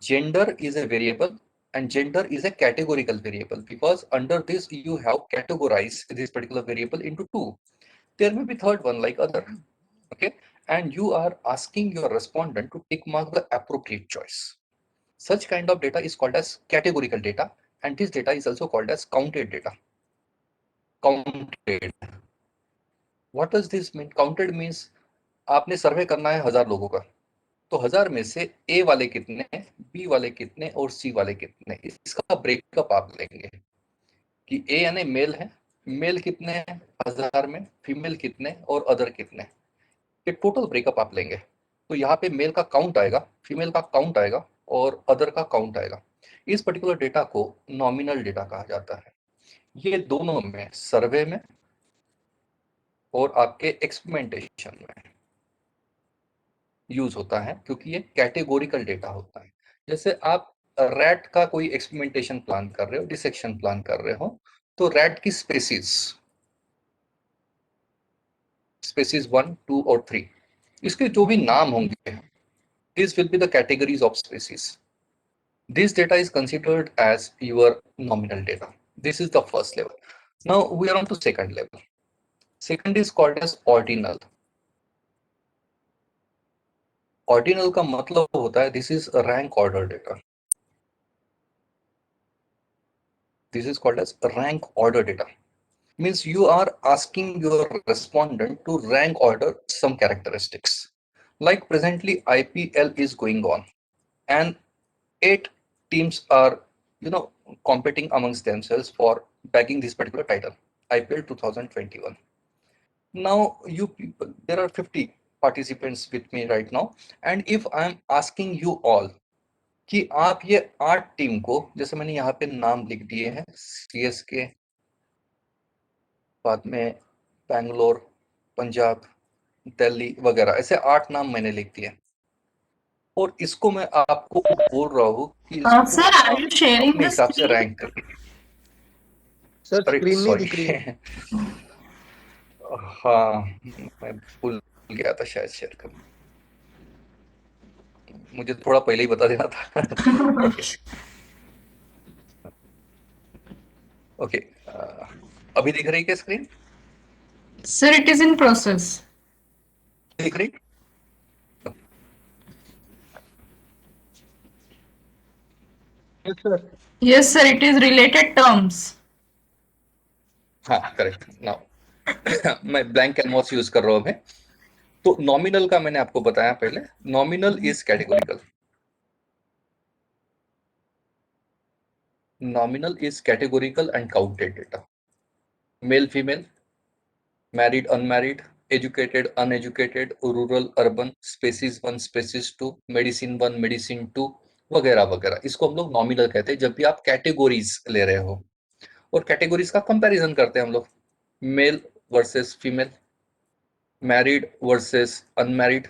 Gender is a variable and gender is a categorical variable, because under this you have categorized this particular variable into 2. There may be third one like other, okay, and you are asking your respondent to tick mark the appropriate choice. Such kind of data is called as categorical data, and this data is also called as counted data. Counted, what does this mean? Counted means आपने सर्वे करना है 1000 लोगों का, तो 1000 में से ए वाले कितने, बी वाले कितने और सी वाले कितने, इसका ब्रेकअप आप लेंगे कि ए यानी मेल है, मेल कितने हैं 1000 में, फीमेल कितने और अदर कितने, ये टोटल ब्रेकअप आप लेंगे। तो यहाँ पे मेल का काउंट आएगा, फीमेल का काउंट आएगा और अदर का काउंट आएगा। इस पर्टिकुलर डेटा को नॉमिनल डेटा कहा जाता है। ये दोनों में, सर्वे में और आपके एक्सपेरिमेंटेशन में यूज होता है, क्योंकि ये कैटेगोरिकल डेटा होता है। जैसे आप रैट का कोई एक्सपेरिमेंटेशन प्लान कर रहे हो, डिसेक्शन प्लान कर रहे हो, तो रैट की स्पेसीज, स्पेसीज 1, 2 और 3, इसके जो भी नाम होंगे, this will be the categories of species. This data is considered as your nominal data. This is the first level. Now we are on to second level. Second is called as ordinal. Ordinal का मतलब होता है, this is rank order data. This is called as rank order data. Means you are asking your respondent to rank order some characteristics. Like presently IPL is going on and 8 teams are, competing amongst themselves for bagging this particular title, IPL 2021. Now you people, there are 50 participants with me right now, and if I am asking you all कि आप ये 8 team को, जैसे मैंने यहाँ पे नाम लिख दिए हैं, CSK, बाद में बैंगलोर, पंजाब, दिल्ली वगैरह, ऐसे 8 नाम मैंने लिख दिए, और इसको मैं आपको बोल रहा हूँ कि Sir, are you sharing अपने the हिसाब से screen? रैंक कर। सर अरे स्क्रीन नहीं दिख सॉरी, रही है। हाँ मैं भूल गया था शायद शेयर करना, मुझे थोड़ा पहले ही बता देना था। ओके, अभी दिख रही है क्या screen? Sir, it is in process. दिख रही? Yes sir. Yes, sir, it is related terms. हाँ करेक्ट। नाउ मैं ब्लैंक कैनवास यूज कर रहा हूँ अभी। तो नॉमिनल का मैंने आपको बताया पहले, nominal is categorical. Nominal is categorical and counted data. Male, female, married, unmarried, educated, uneducated, rural, urban, species 1, species 2, medicine 1, medicine 2 वगैरह वगैरह, इसको हम लोग नॉमिनल कहते हैं जब भी आप कैटेगोरीज ले रहे हो। और कैटेगोरीज का कंपैरिजन करते हैं हम लोग, male versus female, married versus unmarried.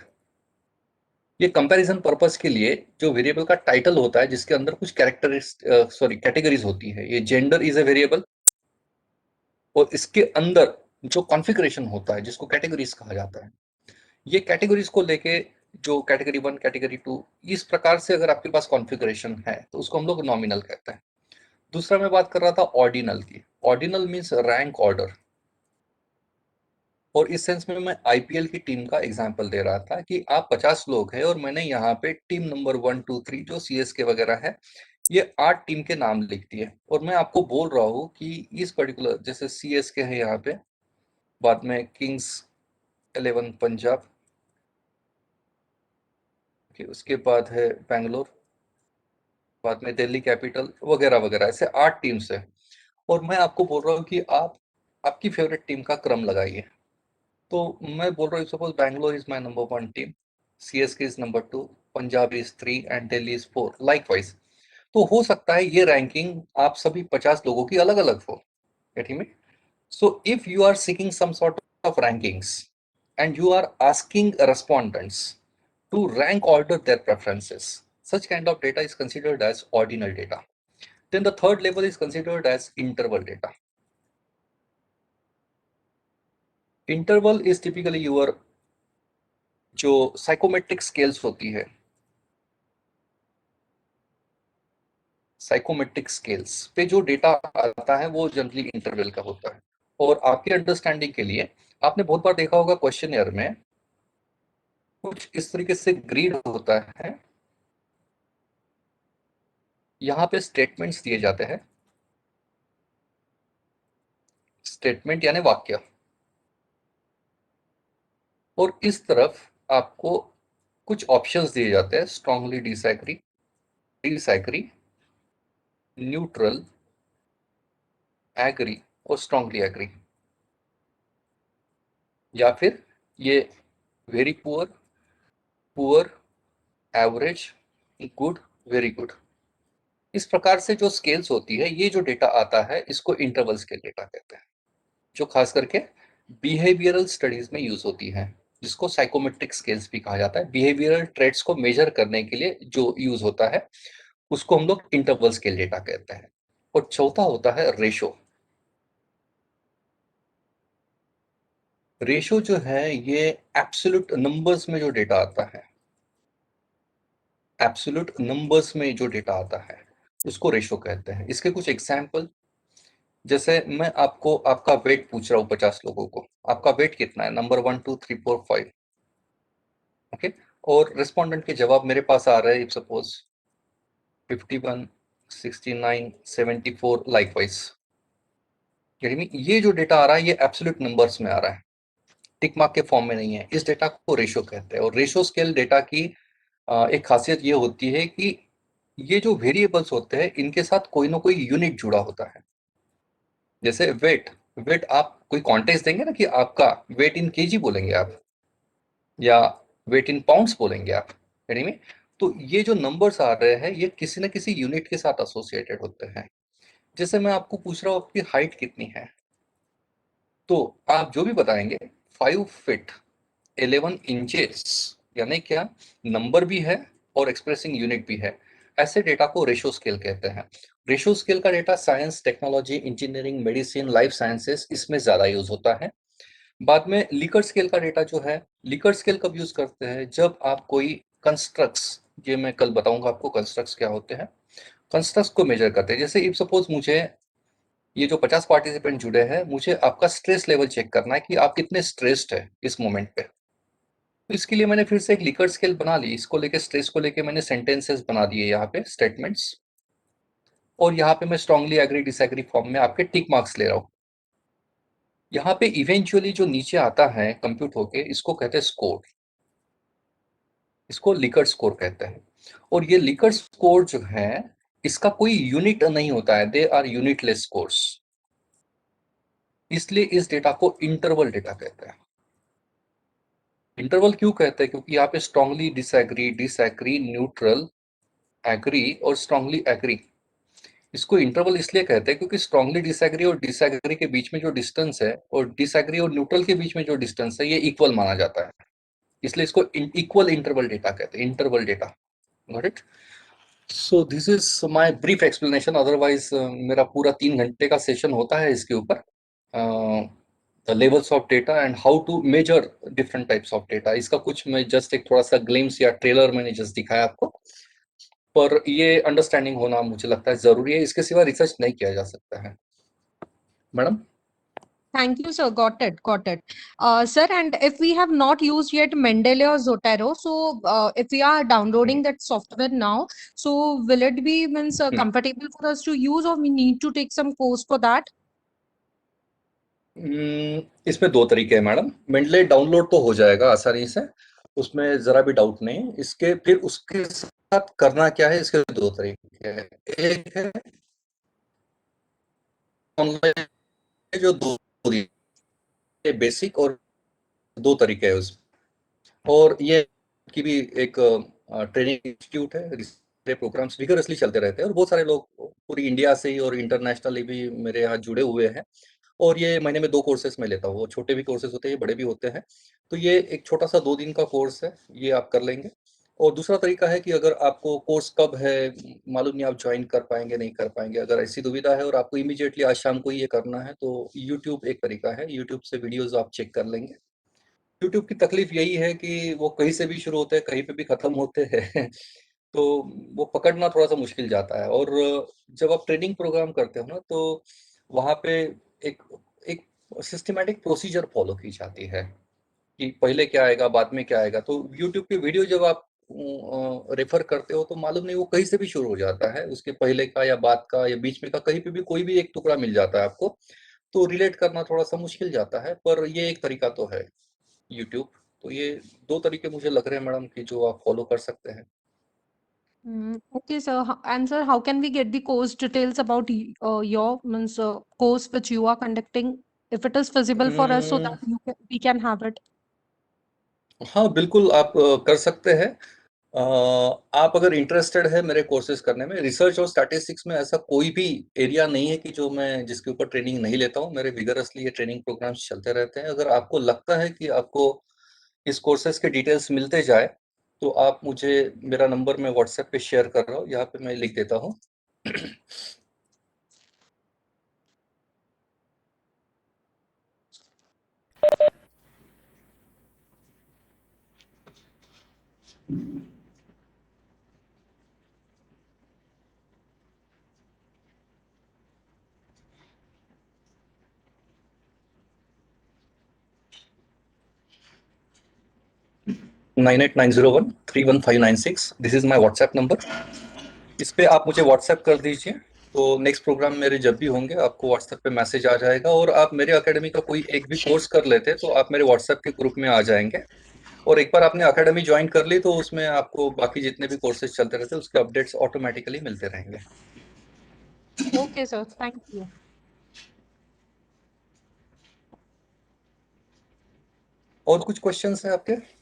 ये कंपैरिजन पर्पस के लिए जो वेरिएबल का टाइटल होता है, जिसके अंदर कुछ कैटेगरीज होती है, ये जेंडर इज ए वेरिएबल, और इसके अंदर जो कॉन्फ़िगरेशन होता है जिसको कैटेगरीज कहा जाता है, ये कैटेगरीज को लेके जो कैटेगरी 1, कैटेगरी 2, इस प्रकार से अगर आपके पास कॉन्फ़िगरेशन है तो उसको हम लोग नॉमिनल कहते हैं। दूसरा मैं बात कर रहा था ऑर्डिनल की। ऑर्डिनल मीन्स रैंक ऑर्डर, और इस सेंस में मैं आईपीएल की टीम का एग्जांपल दे रहा था कि आप 50 लोग हैं और मैंने यहाँ पे टीम नंबर 1, 2, 3 जो सीएसके वगैरह है, ये 8 टीम के नाम लिख दिए, और मैं आपको बोल रहा हूँ कि इस पर्टिकुलर, जैसे सीएसके है यहाँ पे, बाद में किंग्स 11 पंजाब, उसके बाद है बैंगलोर, बाद में दिल्ली कैपिटल वगैरह वगैरह, ऐसे 8 टीम्स है। और मैं आपको बोल रहा हूँ कि आप आपकी फेवरेट टीम का क्रम लगाइए। तो मैं बोल रहा हूँ suppose Bangalore is my number 1 team, CSK is number 2, Punjab is 3 and Delhi is 4, likewise. तो हो सकता है ये रैंकिंग आप सभी 50 लोगों की अलग अलग हो, getting me? So if you are seeking some sort of rankings and you are asking respondents to rank order their preferences, such kind of data is considered as ordinal data. Then the third level is considered as interval data. Interval is typically your जो psychometric scales होती है, psychometric scales पे जो data आता है वो generally interval का होता है। और आपकी अंडरस्टैंडिंग के लिए आपने बहुत बार देखा होगा क्वेश्चनर में कुछ इस तरीके से ग्रीड होता है, यहाँ पे स्टेटमेंट्स दिए जाते हैं, स्टेटमेंट यानी वाक्य, और इस तरफ आपको कुछ ऑप्शंस दिए जाते हैं, strongly disagree, disagree, neutral, agree और स्ट्रांगली एग्री, या फिर ये very poor, poor, average, good, very good. इस प्रकार से जो स्केल्स होती है, ये जो डेटा आता है इसको इंटरवल स्केल डेटा कहते हैं, जो खास करके बिहेवियरल स्टडीज में यूज होती है, जिसको साइकोमेट्रिक स्केल्स भी कहा जाता है। बिहेवियरल ट्रेट्स को मेजर करने के लिए जो यूज होता है उसको हम लोग इंटरवल स्केल डेटा कहते हैं। और चौथा होता है रेशो। रेशो जो है ये एब्सोल्यूट नंबर्स में जो डेटा आता है, एब्सोल्यूट नंबर्स में जो डेटा आता है उसको रेशो कहते हैं। इसके कुछ एग्जाम्पल, जैसे मैं आपको आपका वेट पूछ रहा हूँ 50 लोगों को, आपका वेट कितना है, नंबर 1 2 3 4 5, ओके, और रिस्पोंडेंट के जवाब मेरे पास आ रहे हैं सपोज 51, 69, 74, लाइकवाइज। ये जो डेटा आ रहा है ये एब्सोल्यूट नंबर्स में आ रहा है, टिक मार्क के फॉर्म में नहीं है। इस डेटा को रेशो कहते हैं। और रेशो स्केल डेटा की एक खासियत ये होती है कि ये जो वेरिएबल्स होते हैं इनके साथ कोई ना कोई यूनिट जुड़ा होता है। जैसे वेट, वेट आप कोई कॉन्टेक्स्ट देंगे ना कि आपका वेट इन केजी बोलेंगे आप, या वेट इन पाउंड्स बोलेंगे आप, यानी में तो ये जो नंबर्स आ रहे हैं ये किसी न किसी यूनिट के साथ एसोसिएटेड होते हैं। जैसे मैं आपको पूछ रहा हूँ आपकी हाइट कितनी है, तो आप जो भी बताएंगे 5 फीट 11 इंचेस, यानी क्या नंबर भी है और एक्सप्रेसिंग यूनिट भी है। ऐसे डेटा को रेशो स्केल कहते हैं। रेशो स्केल का data science, technology, engineering, medicine, life sciences इसमें ज्यादा यूज होता है। बाद में लीकर्ट स्केल का डेटा जो है, लीकर्ट स्केल कब यूज करते हैं, जब आप कोई कंस्ट्रक्ट्स, ये मैं कल बताऊंगा आपको कंस्ट्रक्ट्स क्या होते हैं, कंस्ट्रक्ट्स को मेजर करते हैं। जैसे इफ सपोज मुझे ये जो 50 पार्टिसिपेंट जुड़े हैं, मुझे आपका स्ट्रेस लेवल चेक करना है कि आप कितने स्ट्रेस्ड है इस मोमेंट पे। तो इसके लिए मैंने फिर से एक लीकर्ट स्केल बना ली, इसको लेके स्ट्रेस को लेके मैंने सेंटेंसेस बना दिए यहाँ पे, स्टेटमेंट्स, और यहाँ पे मैं स्ट्रांगली एग्री डिसएग्री फॉर्म में आपके टिक मार्क्स ले रहा हूँ। यहाँ पे इवेंचुअली जो नीचे आता है कंप्यूट होके, इसको कहते हैं स्कोर, इसको लिकर्ट स्कोर कहते हैं। और ये लिकर्ट स्कोर जो है इसका कोई यूनिट नहीं होता है, दे आर यूनिटलेस स्कोर्स, इसलिए इस डेटा को इंटरवल डेटा कहते हैं। इंटरवल क्यों कहते हैं, क्योंकि यहाँ पे strongly disagree, disagree, neutral, agree और स्ट्रांगली एग्री, इसको इंटरवल इसलिए कहते हैं क्योंकि स्ट्रांगली डिसएग्री और डिसएग्री के बीच में जो डिस्टेंस है और डिसएग्री और न्यूट्रल के बीच में जो डिस्टेंस है ये इक्वल माना जाता है, इसलिए इसको इक्वल इंटरवल डेटा कहते हैं, interval data. Got it? So this is my brief explanation, otherwise मेरा पूरा 3 घंटे का सेशन होता है इसके ऊपर, the levels of data and how to measure different types of data. इसका कुछ मैं जस्ट एक थोड़ा सा ग्लिम्स या ट्रेलर मैंने जस्ट दिखाया आपको, पर ये अंडरस्टैंडिंग होना मुझे लगता है जरूरी है, इसके सिवा रिसर्च नहीं किया जा सकता है। Madam? Thank you, sir. Got it. Got it. Sir, and if we have not used yet Mendeley or Zotero, so if we are downloading that software now, so will it be comfortable for us to use, or we need to take some course for that? इसमें 2 तरीके हैं madam. Mendel download तो हो जाएगा आसानी से, उसमें ज़रा भी डाउट नहीं है। इसके फिर उसके साथ करना क्या है, इसके 2 तरीके हैं। एक है ऑनलाइन जो 2 बेसिक और 2 तरीके हैं उसमें। और ये की भी एक ट्रेनिंग इंस्टीट्यूट है, सारे प्रोग्राम्स विगरसली चलते रहते हैं और बहुत सारे लोग पूरी इंडिया से ही और इंटरनेशनली भी मेरे यहाँ जुड़े हुए हैं। और ये महीने में 2 कोर्सेस मैं लेता हूँ, वो छोटे भी कोर्सेस होते हैं, बड़े भी होते हैं। तो ये एक छोटा-सा 2 दिन का कोर्स है, ये आप कर लेंगे। और दूसरा तरीका है कि अगर आपको कोर्स कब है, मालूम नहीं आप जॉइन कर पाएँगे, नहीं कर पाएँगे, अगर ऐसी दुविधा है और आपको इमीडिएटली आज शाम को ही ये करना है, तो यूट्यूब एक तरीका है, यूट्यूब से वीडियोज़ आप चेक कर लेंगे। यूट्यूब की तकलीफ यही है कि वो कहीं से भी शुरू होते हैं, कहीं पे भी खत्म होते हैं। तो वो पकड़ना थोड़ा-सा मुश्किल जाता है। और जब आप ट्रेनिंग प्रोग्राम करते हो ना, तो वहाँ पे एक एक सिस्टमैटिक प्रोसीजर फ़ॉलो की जाती है कि पहले क्या आएगा, बाद में क्या आएगा। तो यूट्यूब की वीडियो जब आप रेफ़र करते हो, तो मालूम नहीं वो कहीं से भी शुरू हो जाता है, उसके पहले का या बाद का या बीच में का, कहीं पे भी कोई भी एक टुकड़ा मिल जाता है आपको। तो रिलेट करना थोड़ा-सा मुश्किल जाता है, पर ये एक तरीका तो है। यूट्यूब। तो ये 2 तरीके मुझे लग रहे हैं मैडम कि जो आप फ़ॉलो कर सकते हैं। Okay, sir. And sir, how can we get the course details about your means course which you are conducting, if it is feasible for us, so that we can have it? हाँ, बिल्कुल आप कर सकते हैं। आप अगर interested है मेरे कोर्सेज़ करने में, रिसर्च और स्टैटिस्टिक्स में ऐसा कोई भी एरिया नहीं है कि जो मैं जिसके ऊपर ट्रेनिंग नहीं लेता हूँ। मेरे विगरसली ये ट्रेनिंग प्रोग्राम्स चलते रहते हैं। अगर आपको लगता है कि आपको इस कोर्सेज़ के डिटेल्स मिलते जाए, तो आप मुझे मेरा नंबर मैं व्हाट्सएप पे शेयर कर रहा हूँ, यहाँ पे मैं लिख देता हूँ। 9890131596 this is my WhatsApp number. इस पे आप मुझे व्हाट्सएप कर दीजिए, तो नेक्स्ट प्रोग्राम मेरे जब भी होंगे आपको व्हाट्सएप पे मैसेज आ जाएगा। और आप मेरे अकेडमी का कोई एक भी कोर्स कर लेते हैं, तो आप मेरे व्हाट्सएप के ग्रुप में आ जाएँगे। और एक बार आपने अकेडमी जॉइन कर ली, तो उसमें आपको बाकी जितने भी कोर्सेज़ चलते रहते हैं, उसके अपडेट्स ऑटोमैटिकली मिलते रहेंगे। Okay, sir. Thank you. और कुछ क्वेश्चंस हैं आपके?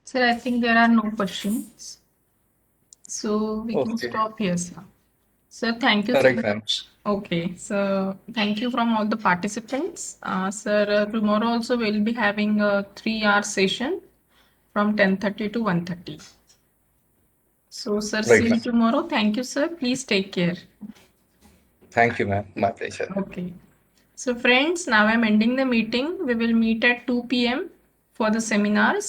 Sir, I think there are no questions. So we can Okay. stop here, sir. Sir, thank you so Correct, ma'am. much. Okay, so thank you from all the participants. Sir, tomorrow also we'll be having a 3-hour session from 10:30 to 1:30. So, sir, Right, see you ma'am. tomorrow. Thank you, sir. Please take care. Thank you, ma'am. My pleasure. Okay. So, friends, now I'm ending the meeting. We will meet at 2 p.m. for the seminars.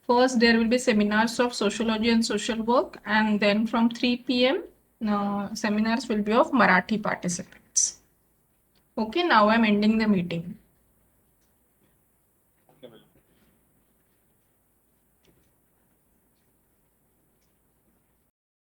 First, there will be seminars of sociology and social work, and then from 3 p.m., seminars will be of Marathi participants. Okay, now I'm ending the meeting.